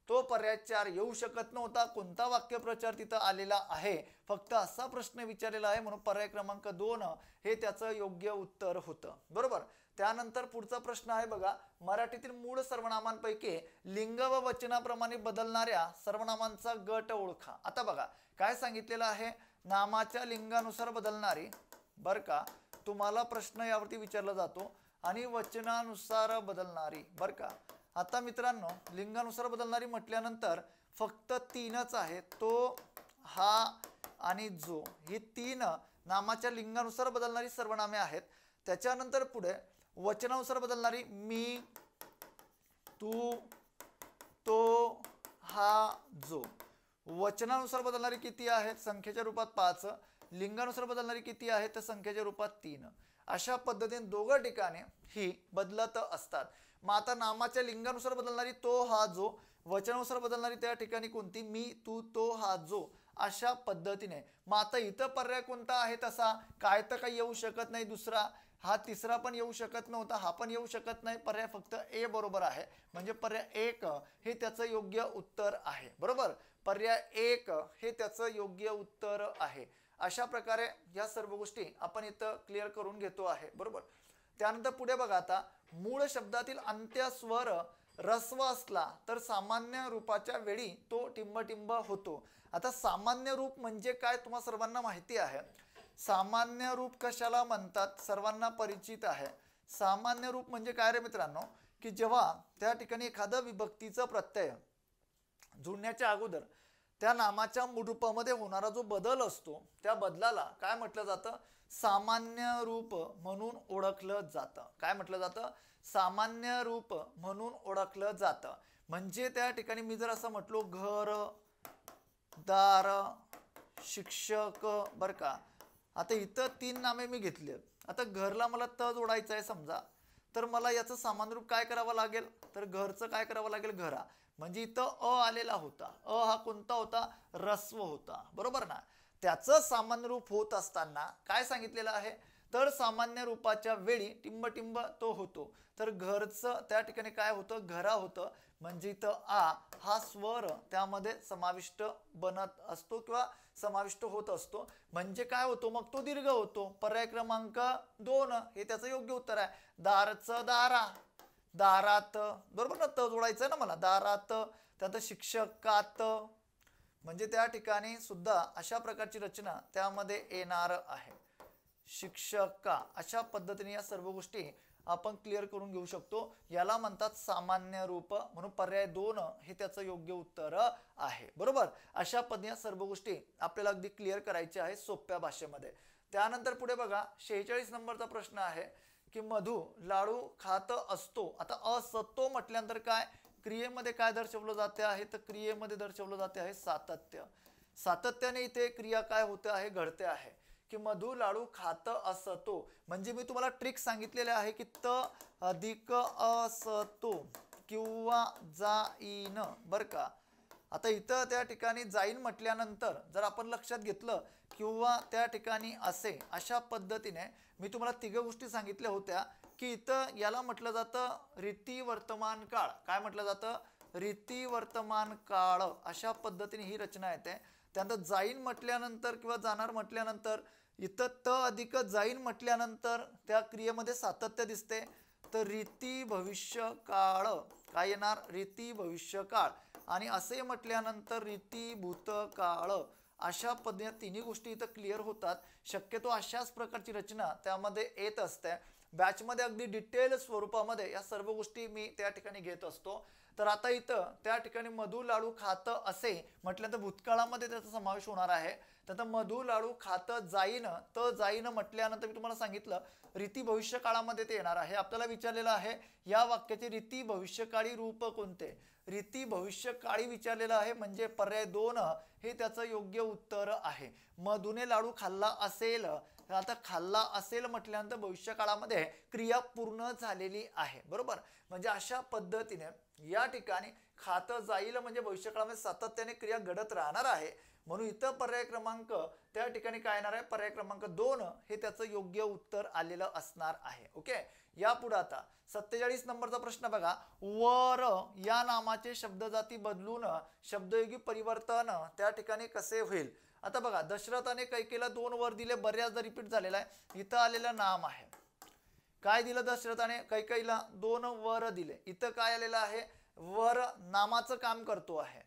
तो पर्याय 4 येऊ शकत नव्हता. कोणता वाक्यप्रचार तिथं आलेला आहे, फक्त असा प्रश्न विचारलेला आहे, म्हणून पर्याय क्रमांक 2 हे त्याचं योग्य उत्तर होतं. बरोबर, त्यानंतर पुढचा प्रश्न आहे बघा, मराठीतील मूळ सर्वनामांपैकी लिंग व वचनाप्रमाणे बदलणाऱ्या सर्वनामांचा गट ओळखा. आता बघा काय सांगितलेलं आहे, नामाच्या लिंगानुसार बदलणारी, बर का, तुम्हाला प्रश्न यावरती विचारला जातो, आणि वचनानुसार बदलणारी. बर का, आता मित्रांनो लिंगानुसार बदलणारी म्हटल्यानंतर फक्त 3च आहे, तो, हा आणि जो, ही 3 नामाच्या लिंगानुसार बदलणारी सर्वनामे आहेत. त्याच्यानंतर पुढे वचनानुसार बदलणारी मी, तू, तो, हा, जो. वचनानुसार बदलणारी किती आहेत, संख्येच्या रूपात 5. लिंगानुसार बदलणारी किती आहेत, तर संख्येच्या रूपात 3. अशा पद्धतीने दोघं ठिकाणी ही बदलत असतात. मग आता नामाच्या लिंगानुसार बदलणारी तो, हा, जो, वचनानुसार बदलणारी त्या ठिकाणी कोणती, मी, तू, तो, हा, जो, अशा पद्धतीने. मग आता इथं पर्याय कोणता आहे, तसा काय तर काही येऊ शकत नाही, दुसरा, हा तिसरा पण येऊ शकत नव्हता, हा पण येऊ शकत नाही, पर्याय फक्त ए बरोबर आहे, म्हणजे पर्याय 1 हे त्याचं योग्य उत्तर आहे. बरोबर, पर्याय 1 हे त्याचं योग्य उत्तर आहे. अशा प्रकारे या सर्व गोष्टी आपण इथं क्लिअर करून घेतो आहे. बरोबर, त्यानंतर पुढे बघा, आता मूळ शब्दातील अंत्यस्वर रस्व असला तर सामान्य रूपाच्या वेळी तो टिंब होतो. आता सामान्य रूप म्हणजे काय तुम्हाला सर्वांना माहिती आहे. सामान्य रूप कशाला म्हणतात सर्वांना परिचित आहे. सामान्य रूप म्हणजे काय रे मित्रांनो, की जेव्हा त्या ठिकाणी एखादं विभक्तीचं प्रत्यय जुळण्याच्या अगोदर त्या नामाच्या मूळरूपामध्ये होणारा जो बदल असतो, त्या बदलाला काय म्हटलं जातं, सामान्य रूप म्हणून ओळखलं जातं. काय म्हटलं जातं, सामान्य रूप म्हणून ओळखलं जातं. म्हणजे त्या ठिकाणी मी जर असं म्हटलो घर, दार, शिक्षक, बर का, आता इथं 3 नामे मी घेतली. आता घरला मला त जोडायचं आहे समजा, तर मला याचं सामान्य रूप काय करावं लागेल, तर घरचं काय करावं लागेल, घरा. म्हणजे इथं अ आलेला होता, अ हा कोणता होता, रस्व होता. बरोबर ना, त्याचं सामान्य रूप होत असताना काय सांगितलेलं आहे, तर सामान्य रूपाच्या वेळी टिंब तो होतो. तर घरचं त्या ठिकाणी काय होतं, घरा होतं. म्हणजे इथं आ हा स्वर त्यामध्ये समाविष्ट बनत असतो किंवा समाविष्ट होत असतो. म्हणजे काय होतो, मग तो दीर्घ होतो. पर्याय क्रमांक 2 हे त्याचं योग्य उत्तर आहे. दारचं दारा, दारात, बरोबर ना, त जोडायचं ना मला, दारात. त्यानंतर शिक्षकात, म्हणजे त्या ठिकाणी सुद्धा अशा प्रकारची रचना त्यामध्ये येणार आहे, शिक्षका. अशा पद्धतीने या सर्व गोष्टी आपण क्लिअर करून घेऊ शकतो. याला म्हणतात सामान्य रूप, म्हणून पर्याय 2 हे त्याचं योग्य उत्तर आहे. बरोबर, अशा पद्धतीने सर्व गोष्टी आपल्याला अगदी क्लिअर करायच्या आहे सोप्या भाषेमध्ये. त्यानंतर पुढे बघा 46 नंबरचा प्रश्न आहे की मधु लाडू खात असतो. आता असतो म्हटल्यानंतर काय, क्रियेमध्ये काय दर्शवलं जाते आहे, तर क्रियेमध्ये दर्शवलं जाते आहे सातत्य. सातत्याने इथे क्रिया काय होते आहे, घडते आहे की मधु लाडू खात असतो. म्हणजे मी तुम्हाला ट्रिक सांगितलेले आहे की त अधिक असतो किंवा जाईन, बर का. आता इथं त्या ठिकाणी जाईन म्हटल्यानंतर जर आपण लक्षात घेतलं किंवा त्या ठिकाणी असे, अशा पद्धतीने मी तुम्हाला 3 गोष्टी सांगितल्या होत्या की इथं याला म्हटलं जातं रीती वर्तमान काळ. काय म्हटलं जातं, रीती वर्तमान काळ. अशा पद्धतीने ही रचना येते. त्यानंतर जाईन म्हटल्यानंतर किंवा जाणार म्हटल्यानंतर इथं त अधिक जाईन म्हटल्यानंतर त्या क्रियेमध्ये सातत्य दिसते. तर रीती भविष्य काळ काय येणार, रीती भविष्य काळ. आणि असे म्हटल्यानंतर रीती भूतकाळ अशा पद्धतीने तिन्ही गोष्टी इथं क्लिअर होतात. शक्यतो अशाच प्रकारची रचना त्यामध्ये येत असते. बॅचमध्ये अगदी डिटेल स्वरूपामध्ये या सर्व गोष्टी मी त्या ठिकाणी घेत असतो. तर आता इथं त्या ठिकाणी मधु लाडू खातं असे म्हटल्यानंतर भूतकाळामध्ये त्याचा समावेश होणार आहे. तर मधु लाडू खातं जाईन, तर जाईन म्हटल्यानंतर मी तुम्हाला सांगितलं रीती भविष्य काळामध्ये ते येणार आहे. आपल्याला विचारलेलं आहे या वाक्याचे रीती भविष्यकाळी रूप कोणते. रीती भविष्यकाळी विचारलेलं आहे म्हणजे पर्याय 2 हे त्याचं योग्य उत्तर आहे. मधुने लाडू खाल्ला असेल, आता खाल्ला असेल म्हटल्यानंतर भविष्य काळामध्ये क्रिया पूर्ण झालेली आहे. बरोबर, म्हणजे अशा पद्धतीने या ठिकाणी खातं जाईल म्हणजे भविष्य काळामध्ये सातत्याने क्रिया घडत राहणार आहे. म्हणून इथं पर्याय क्रमांक त्या ठिकाणी काय येणार आहे, पर्याय क्रमांक 2 हे त्याचं योग्य उत्तर आलेलं असणार आहे. ओके, या पुढे आता 47 नंबरचा प्रश्न बघा. वर या नामाचे शब्दजाती बदलून शब्दयोगी परिवर्तन त्या ठिकाणी कसे होईल. आता बघा, दशरथाने कैकेयीला 2 वर दिले, बऱ्याचदा रिपीट झालेला आहे. इथं आलेलं नाम आहे, काय दिलं दशरथाने कैकेयीला 2 वर दिले. इथं काय आलेलं आहे, वर नामाचं काम करतो आहे.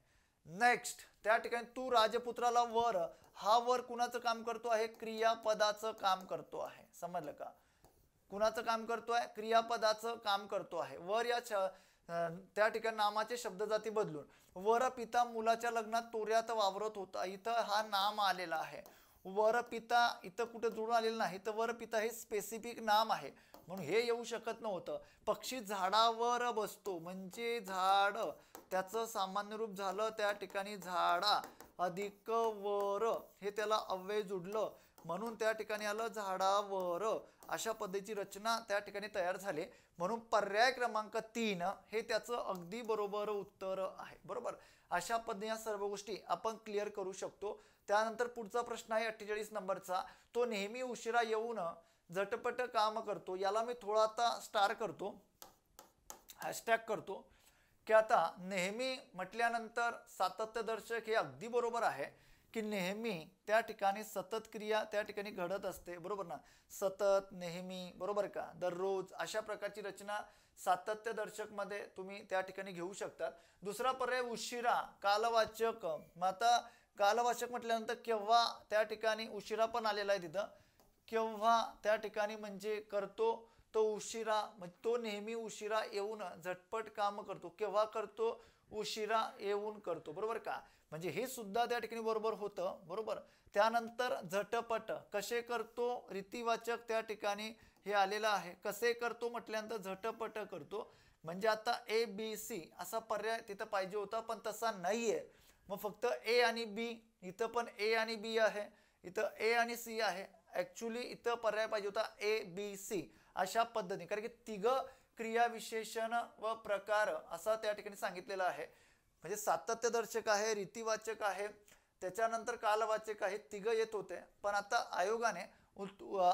नेक्स्ट त्या ठिकाणी तू राजपुत्राला वर, हा वर कुणाचं काम करतो आहे, क्रियापदाचं काम करतो आहे. समजलं का, कुणाचं काम करतोय, क्रियापदाचं काम करतो आहे. वर या त्या ठिकाणी नामाचे शब्दजाती बदलून. वर पिता मुलाच्या लग्नात तोऱ्यात वावरत होता, इथं हा नाम आलेला आहे. वर पिता इथं कुठे जोडून आलेलं नाही, तर वर पिता हे स्पेसिफिक नाम आहे म्हणून हे येऊ शकत नव्हतं. पक्षी झाडावर बसतो म्हणजे झाड, त्याचं सामान्य रूप झालं त्या ठिकाणी झाडा अधिक वर, हे त्याला अव्यय जुडलं म्हणून त्या ठिकाणी आलं झाडावर. अशा पद्धतीची रचना त्या ठिकाणी तयार झाली म्हणून पर्याय क्रमांक 3 हे त्याचं अगदी बरोबर उत्तर आहे. बरोबर, अशा पद्धतीने सर्व गोष्टी आपण क्लिअर करू शकतो. त्यानंतर पुढचा प्रश्न आहे 48 नंबरचा. तो नेहमी उशिरा येऊन झटपट काम करतो. याला मी थोडा आता स्टार करतो, हॅशटॅग करतो की आता नेहमी म्हटल्यानंतर सातत्यदर्शक हे अगदी बरोबर आहे की नेहमी त्या ठिकाणी सतत क्रिया त्या ठिकाणी घडत असते. बरोबर ना, सतत, नेहमी, बरोबर का, दररोज अशा प्रकारची रचना सातत्यदर्शक मध्ये तुम्ही त्या ठिकाणी घेऊ शकतात. दुसरा पर्याय उशिरा, कालवाचक. मग आता कालवाचक म्हटल्यानंतर केव्हा त्या ठिकाणी उशिरा पण आलेला आहे. तिथं केव्हा त्या ठिकाणी म्हणजे करतो तो उशिरा, म्हणजे तो नेहमी उशिरा येऊन झटपट काम करतो. केव्हा करतो, उशिरा येऊन करतो. बरोबर का, म्हणजे हे सुद्धा त्या ठिकाणी बरोबर होतं. बरोबर, त्यानंतर झटपट कसे करतो, रीतिवाचक त्या ठिकाणी हे आलेलं आहे. कसे करतो म्हटल्यानंतर झटपट करतो. म्हणजे आता ए बी सी असा पर्याय तिथं पाहिजे होता पण तसा नाहीये. मग फक्त ए आणि बी, इथं पण ए आणि बी आहे, इथं ए आणि सी आहे. ऍक्च्युली इथं पर्याय पाहिजे होता ए बी सी अशा पद्धतीने, कारण की तिघ क्रिया विशेषण व प्रकार असा त्या ठिकाणी सांगितलेलं आहे. म्हणजे सातत्यदर्शक आहे, रीतिवाचक आहे, त्याच्यानंतर कालवाचक आहे, तिघ येत होते. पण आता आयोगाने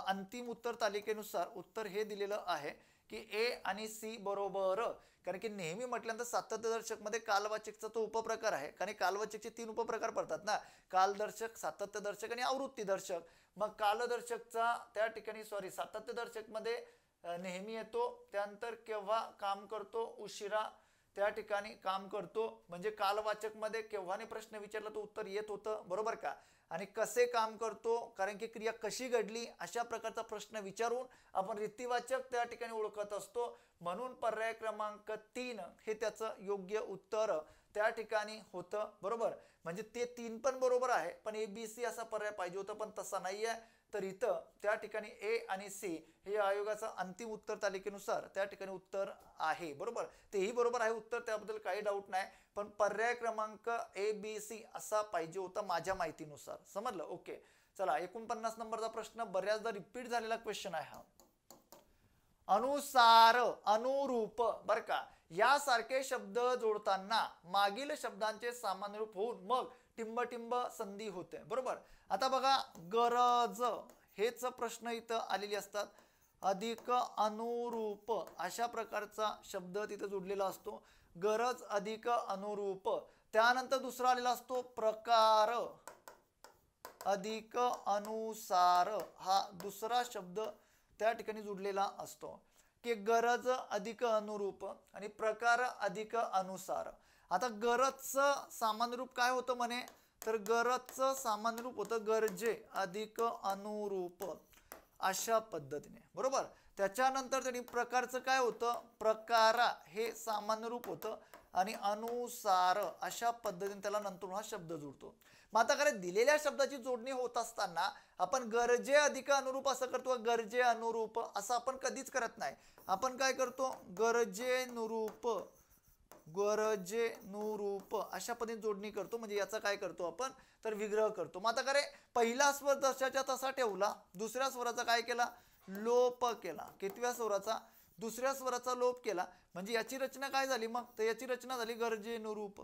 अंतिम उत्तर तालिकेनुसार उत्तर हे दिलेलं आहे की ए आणि सी बरोबर. कारण की नेहमी म्हटल्यानंतर सातत्यदर्शक मध्ये कालवाचकचा तो उपप्रकार आहे, कारण कालवाचकचे 3 उपप्रकार पडतात ना, कालदर्शक, सातत्यदर्शक आणि आवृत्तीदर्शक. मग कालदर्शकचा त्या ठिकाणी सातत्यदर्शक मध्ये नेहमी येतो, त्यानंतर केव्हा काम करतो, उशिरा त्या ठिकाणी काम करतो. म्हणजे कालवाचक मध्ये केव्हाने प्रश्न विचारला तो उत्तर येत होतं. बरोबर का, आणि कसे काम करतो, कारण की क्रिया कशी घडली अशा प्रकारचा प्रश्न विचारून आपण रीतिवाचक त्या ठिकाणी ओळखत असतो. म्हणून पर्याय क्रमांक 3 हे त्याचं योग्य उत्तर त्या ठिकाणी होतं. बरोबर, म्हणजे ते 3 पण बरोबर आहे पण ए बी सी असा पर्याय पाहिजे होता पण तसा नाही आहे. तर इथं त्या ठिकाणी ए आणि सी हे आयोगाचा अंतिम उत्तर तालिकेनुसार त्या ठिकाणी उत्तर आहे. बरोबर, तेही बरोबर आहे उत्तर, त्याबद्दल काही डाऊट नाही. पण पर्याय क्रमांक ए बी सी असा पाहिजे होता माझ्या माहितीनुसार. समजलं. ओके, चला 49 नंबरचा प्रश्न बऱ्याचदा रिपीट झालेला क्वेश्चन आहे हा. अनुसार, अनुरूप, बर का, यासारखे शब्द जोडताना मागील शब्दांचे सामान्य रूप होऊन मग टिंब संधी होते. बरोबर, आता बघा गरज हेच प्रश्न इथं आलेले असतात. अधिक अनुरूप अशा प्रकारचा शब्द तिथं जोडलेला असतो. गरज अधिक अनुरूप. त्यानंतर दुसरा आलेला असतो प्रकार अधिक अनुसार, हा दुसरा शब्द त्या ठिकाणी जोडलेला असतो की गरज अधिक अनुरूप आणि प्रकार अधिक अनुसार. आता गरजचं सामान्य रूप काय होतं म्हणे, तर गरजचं सामान्य रूप होतं गरजे अधिक अनुरूप, अशा पद्धतीने, बरोबर. त्याच्यानंतर त्यांनी प्रकारचं काय होतं, प्रकारा हे सामान्य रूप होतं आणि अनुसार अशा पद्धतीने त्याला नंतर हा शब्द जुळतो. मग आता काय, दिलेल्या शब्दाची जोडणी होत असताना आपण गरजे अधिक अनुरूप असं करतो, गरजे अनुरूप असं आपण कधीच करत नाही. आपण काय करतो, गरजेनुरूप, गरजेनुरूप अशा पद्धतीने जोडणी करतो. म्हणजे याचा काय करतो आपण, तर विग्रह करतो. मग आता काय, पहिला स्वर जशाच्या तसा ठेवला, दुसऱ्या स्वराचा काय केला, लोप केला. कितव्या स्वराचा, दुसऱ्या स्वराचा लोप केला. म्हणजे याची रचना काय झाली, मग तर याची रचना झाली गरजेनुरूप,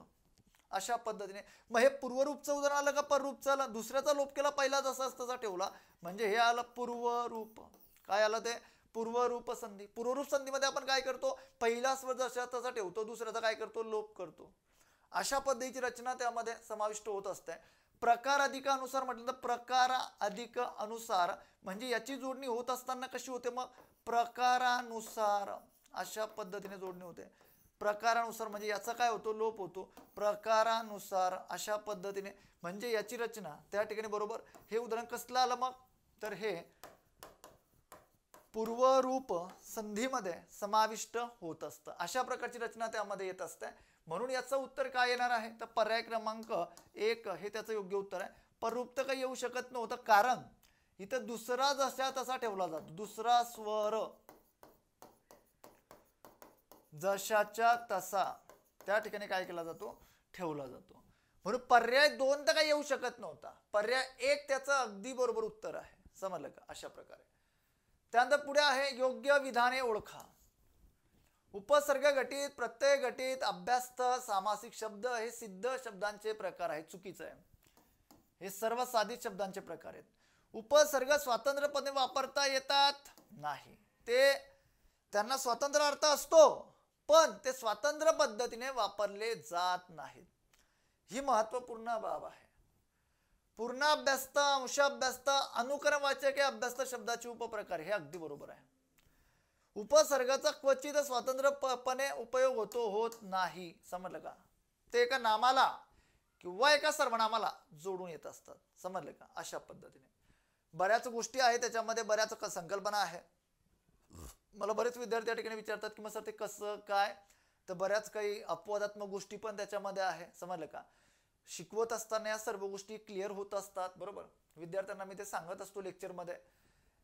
अशा पद्धतीने. मग हे पूर्वरूपचं उदाहरण आलं का पररूपचं आलं, दुसऱ्याचा लोप केला, पहिला जसा तसा ठेवला, म्हणजे हे आलं पूर्वरूप. काय आलं ते, पूर्वरूप संधी. पूर्वरूप संधीमध्ये आपण काय करतो, पहिला स्वर जसा तसा ठेवतो, दुसऱ्याचा काय करतो, लोप करतो. अशा पद्धतीची रचना त्यामध्ये समाविष्ट होत असते. प्रकार अधिक अनुसार म्हटलं तर प्रकार अधिक अनुसार म्हणजे याची जोडणी होत असताना कशी होते, मग प्रकारानुसार अशा पद्धतीने जोडणी होते. प्रकारानुसार म्हणजे याचा काय होतो, लोप होतो. प्रकारानुसार अशा पद्धतीने म्हणजे याची रचना त्या ठिकाणी, बरोबर. हे उदाहरण कसलं आलं मग, तर हे पूर्वरूप संधीमध्ये समाविष्ट होत असतं. अशा प्रकारची रचना त्यामध्ये येत असते. म्हणून याचं उत्तर काय येणार आहे, तर पर्याय क्रमांक 1 हे त्याचं योग्य उत्तर आहे. पररूप तर काही येऊ शकत नव्हतं, कारण इथं दुसरा जसा तसा ठेवला जातो. दुसरा स्वर जशाच्या तसा त्या ठिकाणी काय केला जातो, ठेवला जातो. म्हणून पर्याय 2 तर काही येऊ शकत नव्हता, पर्याय 1 त्याचं अगदी बरोबर उत्तर आहे. समजलं का, अशा प्रकारे. त्यानंतर पुढे आहे योग्य विधाने ओळखा. उपसर्ग घटित, प्रत्यय घटित, अभ्यास्त, सामासिक शब्द हे सिद्ध शब्दांचे प्रकार आहेत. चुकीचं आहे, हे सर्व साधित शब्दांचे प्रकार आहेत. उपसर्ग स्वतंत्रपणे वापरता येतात नाही, ते त्यांना स्वतंत्र अर्थ असतो, पण ते स्वतंत्र पद्धतीने वापरले जात नाहीत. ही महत्वपूर्ण बाब आहे. पूर्ण अभ्यस्त, अंश अभ्यस्त, अनुक्रमवाचक अभ्यस्त शब्दाचे उपप्रकार हे अगदी बरोबर आहे. उपसर्गाचा क्वचित स्वतंत्रपणे उपयोग होत नाही. समजलं का, ते एका नामाला किंवा एका सर्वनामाला जोडून येत असतात. समजलं का, अशा पद्धतीने बऱ्याच गोष्टी आहेत त्याच्यामध्ये, बऱ्याच संकल्पना आहे. मला बरेच विद्यार्थी या ठिकाणी विचारतात की मग सर ते कसं काय, तर बऱ्याच काही अपवादात्मक गोष्टी पण त्याच्यामध्ये आहे. समजलं का, शिकवत असताना या सर्व गोष्टी क्लिअर होत असतात, बरोबर. विद्यार्थ्यांना मी ते सांगत असतो लेक्चरमध्ये.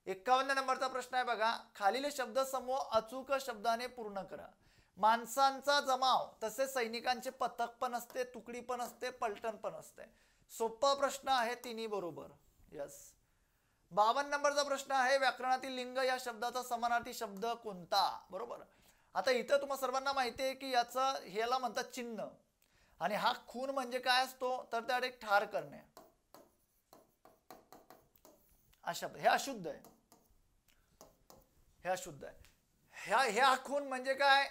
51 नंबरचा प्रश्न आहे बघा, खालील शब्द समूह अचूक शब्दाने पूर्ण करा. माणसांचा जमाव, तसेच सैनिकांचे पथक पण असते, तुकडी पण असते, पलटण पण असते. सोपा प्रश्न आहे, तिन्ही बरोबर. यस. 52 नंबरचा प्रश्न आहे, व्याकरणातील लिंग या शब्दाचा समानार्थी शब्द कोणता, बरोबर. आता इथं तुम्हाला सर्वांना माहिती आहे की ह्याला म्हणतात चिन्ह, आणि हा खून म्हणजे काय असतो, तर त्या एक ठार करणे. अशा हे अशुद्ध आहे, हे अशुद्ध आहे. ह्या खून म्हणजे काय,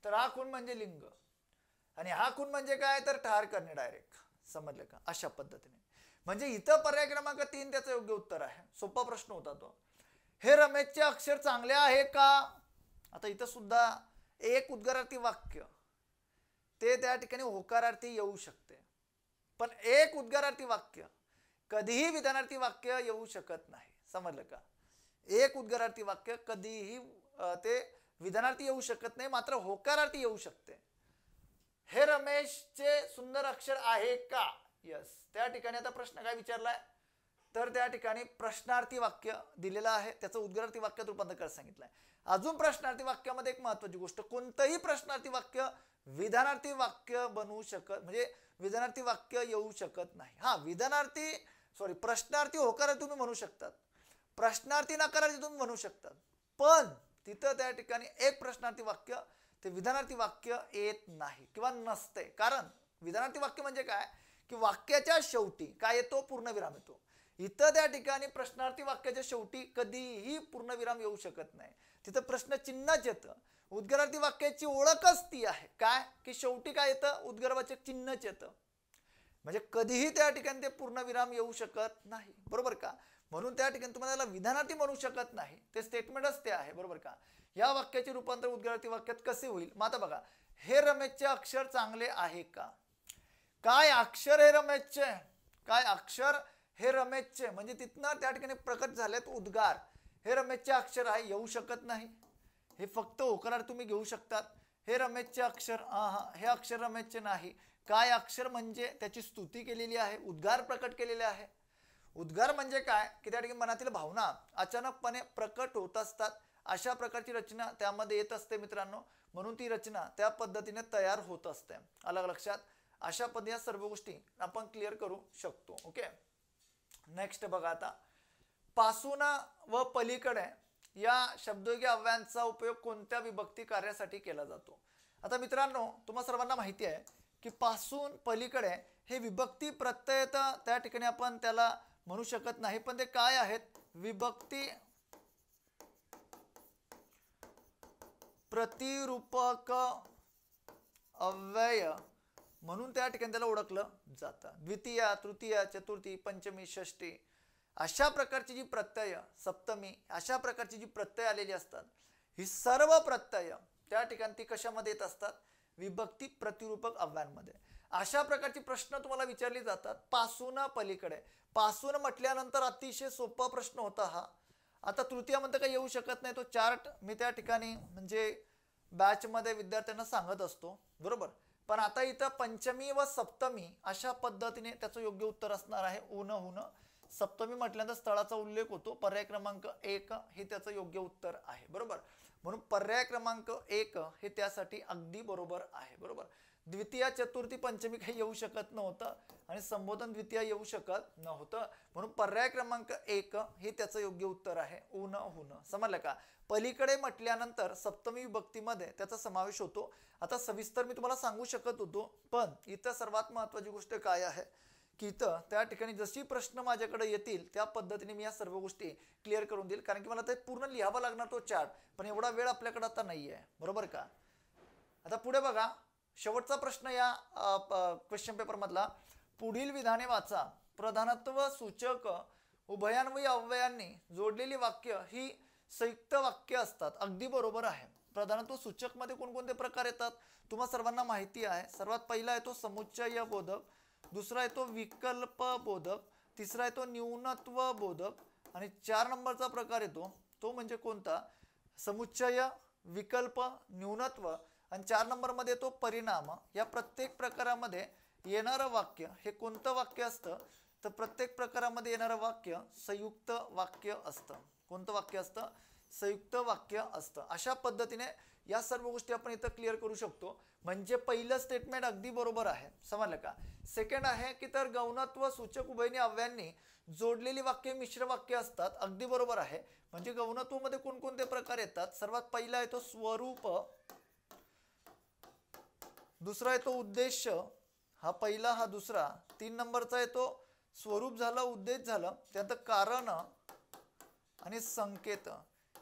तर हा खून म्हणजे लिंग, आणि हा खून म्हणजे काय, तर ठार करणे डायरेक्ट. समजलं का, अशा पद्धतीने. म्हणजे इथं पर्याय क्रमांक 3 त्याचं योग्य उत्तर आहे. सोपा प्रश्न होता तो. हे रमेशचे अक्षर चांगले आहे का. आता इथं सुद्धा एक उद्गारार्थी वाक्य, ते त्या ठिकाणी होकारार्थी येऊ शकते, पण एक उद्गारार्थी वाक्य कधीही विधानार्थी वाक्य येऊ शकत नाही. समजलं का, एक उद्गारार्थी वाक्य कधीही ते विधानार्थी येऊ शकत नाही, मात्र होकारार्थी येऊ शकते. हे रमेशचे सुंदर अक्षर आहे का. यस. त्या ठिकाणी आता प्रश्न काय विचारलाय, तर त्या ठिकाणी प्रश्नार्थी वाक्य दिलेलं आहे, त्याचं उद्गारार्थी वाक्यात रूपांतर करायला सांगितलंय. अजून प्रश्नार्थी वाक्यामध्ये एक महत्वाची गोष्ट, कोणतंही प्रश्नार्थी वाक्य विधानार्थी वाक्य बनवू शकत, म्हणजे विधानार्थी वाक्य येऊ शकत नाही. हा, प्रश्नार्थी होकारार्थी तुम्ही म्हणू शकतात, प्रश्नार्थी नकारार्थी तुम्ही म्हणू शकतात, पण तिथं त्या ठिकाणी एक प्रश्नार्थी वाक्य ते विधानार्थी वाक्य येत नाही किंवा नसते. कारण विधानार्थी वाक्य म्हणजे काय, की वाक्याच्या शेवटी काय येतो, पूर्णविराम येतो. इथं त्या ठिकाणी प्रश्नार्थी वाक्याच्या शेवटी कधीही पूर्णविराम येऊ शकत नाही, तिथं प्रश्नचिन्हच येतं. उद्गारार्थी वाक्याची ओळखच ती आहे काय, की शेवटी काय येतं, उद्गारवाचक चिन्हच येतं. म्हणजे कधीही त्या ठिकाणी ते पूर्णविराम येऊ शकत नाही, बरोबर का. म्हणून त्या ठिकाणी तुम्हाला विधानार्थी म्हणू शकत नाही, ते स्टेटमेंटच ते आहे, बरोबर का. या वाक्याचे रूपांतर उद्गारार्थी वाक्यात कसे होईल. मग आता बघा, हे रमेशचे अक्षर चांगले आहे का? काय अक्षर हे रमेशचे, काय अक्षर हे रमेशचे, म्हणजे तिथनं त्या ठिकाणी प्रकट झालेत उद्गार. हे रमेशचे अक्षर आहे, येऊ शकत नाही. हे फक्त होकार तुम्ही घेऊ शकतात. हे रमेशचे अक्षर, हे अक्षर रमेशचे नाही. काय अक्षर म्हणजे त्याची स्तुती केलेली आहे, उद्गार प्रकट केलेले आहे. उद्गार म्हणजे काय की त्या ठिकाणी मनातील भावना अचानकपणे प्रकट होत असतात, अशा प्रकारची रचना त्यामध्ये येत असते मित्रांनो. म्हणून ती रचना त्या पद्धतीने तयार होत असते. अलग लक्षात. अशा पद्धतीने सर्व गोष्टी आपण क्लिअर करू शकतो. ओके, नेक्स्ट बघा आता, पासून व पलीकडे या शब्दयोगी अव्ययांचा उपयोग कोणत्या विभक्ती कार्यासाठी केला जातो? आता मित्रांनो तुम्हा सर्वांना माहिती आहे की पासून पलीकडे हे विभक्ती प्रत्यय त्या ठिकाणी आपण त्याला म्हणू शकत नाही, पण ते काय आहेत? विभक्ती प्रतिरूपक अव्यय म्हणून त्या ठिकाणी त्याला ओळखलं जातं. द्वितीय, तृतीय, चतुर्थी, पंचमी, षष्ठी अशा प्रकारची जी प्रत्यय, सप्तमी अशा प्रकारची जी प्रत्यय आलेली असतात, ही सर्व प्रत्यय त्या ठिकाणी ती कशामध्ये येत असतात? विभक्ती प्रतिरूपक अव्ययांमध्ये. अशा प्रकारचे प्रश्न तुम्हाला विचारले जातात पासून पलीकडे. पासून म्हटल्यानंतर अतिशय सोपा प्रश्न होता हा. आता तृतीय म्हणता काही येऊ शकत नाही, तो चार्ट मी त्या ठिकाणी म्हणजे बॅच मध्ये विद्यार्थ्यांना सांगत असतो, बरोबर. पण आता इथं पंचमी व सप्तमी अशा पद्धतीने त्याचं योग्य उत्तर असणार आहे. ऊन हुन. सप्तमी म्हटल्यानंतर स्थळाचा उल्लेख होतो. पर्याय क्रमांक 1 हे त्याचं योग्य उत्तर आहे, बरोबर. म्हणून पर्याय क्रमांक 1 हे त्यासाठी अगदी बरोबर आहे, बरोबर. द्वितीय, चतुर्थी, पंचमी काही येऊ शकत नव्हतं आणि संबोधन द्वितीय येऊ शकत नव्हतं. म्हणून पर्याय क्रमांक 1 हे त्याचं योग्य उत्तर आहे. ऊन हुन. समजलं का? पलीकडे म्हटल्यानंतर सप्तमी विभक्तीमध्ये त्याचा समावेश होतो. आता सविस्तर मी तुम्हाला सांगू शकत होतो, पण इथं सर्वात महत्त्वाची गोष्ट काय आहे की इथं त्या ठिकाणी जशी प्रश्न माझ्याकडे येतील त्या पद्धतीने मी या सर्व गोष्टी क्लिअर करून देईल, कारण की मला ते पूर्ण लिहावा लागणार तो चार्ट, पण एवढा वेळ आपल्याकडे आता नाही आहे, बरोबर का. आता पुढे बघा, शेवटचा प्रश्न या क्वेश्चन पेपर मधला. पुढील विधाने वाचा. प्रधानत्व सूचक उभयान्वयी अव्ययांनी जोडलेली वाक्य ही संयुक्त वाक्य असतात. अगदी बरोबर आहे. प्रधानत्व सूचक मध्ये कोणकोणते प्रकार येतात तुम्हा सर्वांना माहिती आहे. सर्वात पहिला येतो समुच्चय बोधक, दुसरा येतो विकल्प बोधक, तिसरा येतो न्यूनत्व बोधक आणि 4 नंबरचा प्रकार येतो तो म्हणजे कोणता? समुच्चय, विकल्प, न्यूनत्व आणि 4 नंबर मध्ये येतो परिणाम. या प्रत्येक प्रकारामध्ये येणारं वाक्य हे कोणतं वाक्य असतं? तर प्रत्येक प्रकारामध्ये येणारं वाक्य संयुक्त वाक्य असतं. कोणतं वाक्य असतं? संयुक्त वाक्य असतं. अशा पद्धतीने या सर्व गोष्टी आपण इथं क्लिअर करू शकतो. म्हणजे पहिलं स्टेटमेंट अगदी बरोबर आहे, समजलं का. सेकंड आहे की तर गौणत्व सूचक उभयनिष्ठ अव्ययांनी जोडलेली वाक्य मिश्र वाक्य असतात. अगदी बरोबर आहे. म्हणजे गौणत्व मध्ये कोणकोणते प्रकार येतात? सर्वात पहिला येतो स्वरूप, दुसरा येतो उद्देश, हा पहिला हा दुसरा. 3 नंबरचा येतो स्वरूप झालं, उद्देश झालं, त्यानंतर कारण आणि संकेत.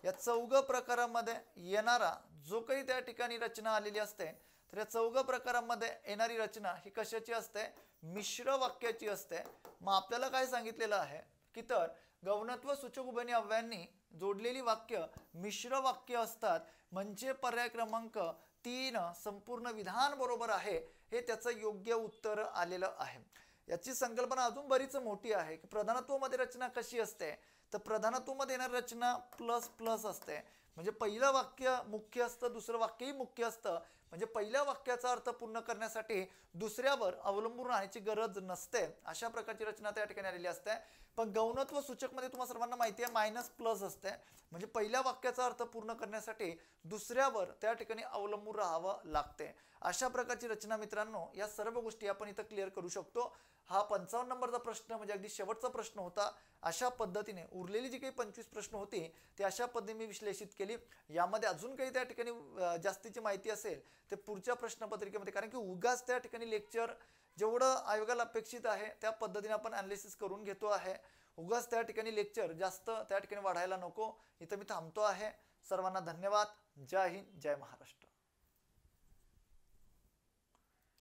या 4 प्रकारामध्ये येणारा जो काही त्या ठिकाणी रचना आलेली असते, तर या 4 प्रकारामध्ये येणारी रचना ही कशाची असते? मिश्र वाक्याची असते. मग आपल्याला काय सांगितलेलं आहे की तर गौणत्व सूचक उभयनिष्ठ अव्ययांनी जोडलेली वाक्य मिश्र वाक्य असतात. म्हणजे पर्याय क्रमांक 3 संपूर्ण विधान बरोबर आहे, हे त्याचं योग्य उत्तर आलेलं आहे. याची संकल्पना अजून बरीच मोठी आहे की प्रधानत्व मध्ये रचना कशी असते? तर प्रधानत्व मध्ये येणारी रचना प्लस प्लस असते. म्हणजे पहिलं वाक्य मुख्य असतं, दुसरं वाक्यही मुख्य असतं. म्हणजे पहिल्या वाक्याचा अर्थ पूर्ण करण्यासाठी दुसऱ्यावर अवलंबून राहण्याची गरज नसते. अशा प्रकारची रचना त्या ठिकाणी आलेली असते. पण गौणत्व सूचक मध्ये तुम्हाला सर्वांना माहिती आहे मायनस प्लस असते. म्हणजे पहिल्या वाक्याचा अर्थ पूर्ण करण्यासाठी दुसऱ्यावर त्या ठिकाणी अवलंबून राहावं लागते. अशा प्रकारची रचना मित्रांनो, या सर्व गोष्टी आपण इथं क्लिअर करू शकतो. हा 55 नंबरचा प्रश्न म्हणजे अगदी शेवटचा प्रश्न होता. अशा पद्धतीने उरलेली जी काही 25 प्रश्न होती ते अशा पद्धतीने मी विश्लेषित केली. यामध्ये अजून काही त्या ठिकाणी जास्तीची माहिती असेल ते पुढच्या प्रश्नपत्रिकेमध्ये, कारण की उगाच त्या ठिकाणी लेक्चर जेवढं आयोगाला अपेक्षित आहे त्या पद्धतीने आपण अनालिसिस करून घेतो आहे. उगाच त्या ठिकाणी लेक्चर जास्त त्या ठिकाणी वाढायला नको. इथं मी थांबतो आहे. सर्वांना धन्यवाद. जय हिंद, जय महाराष्ट्र.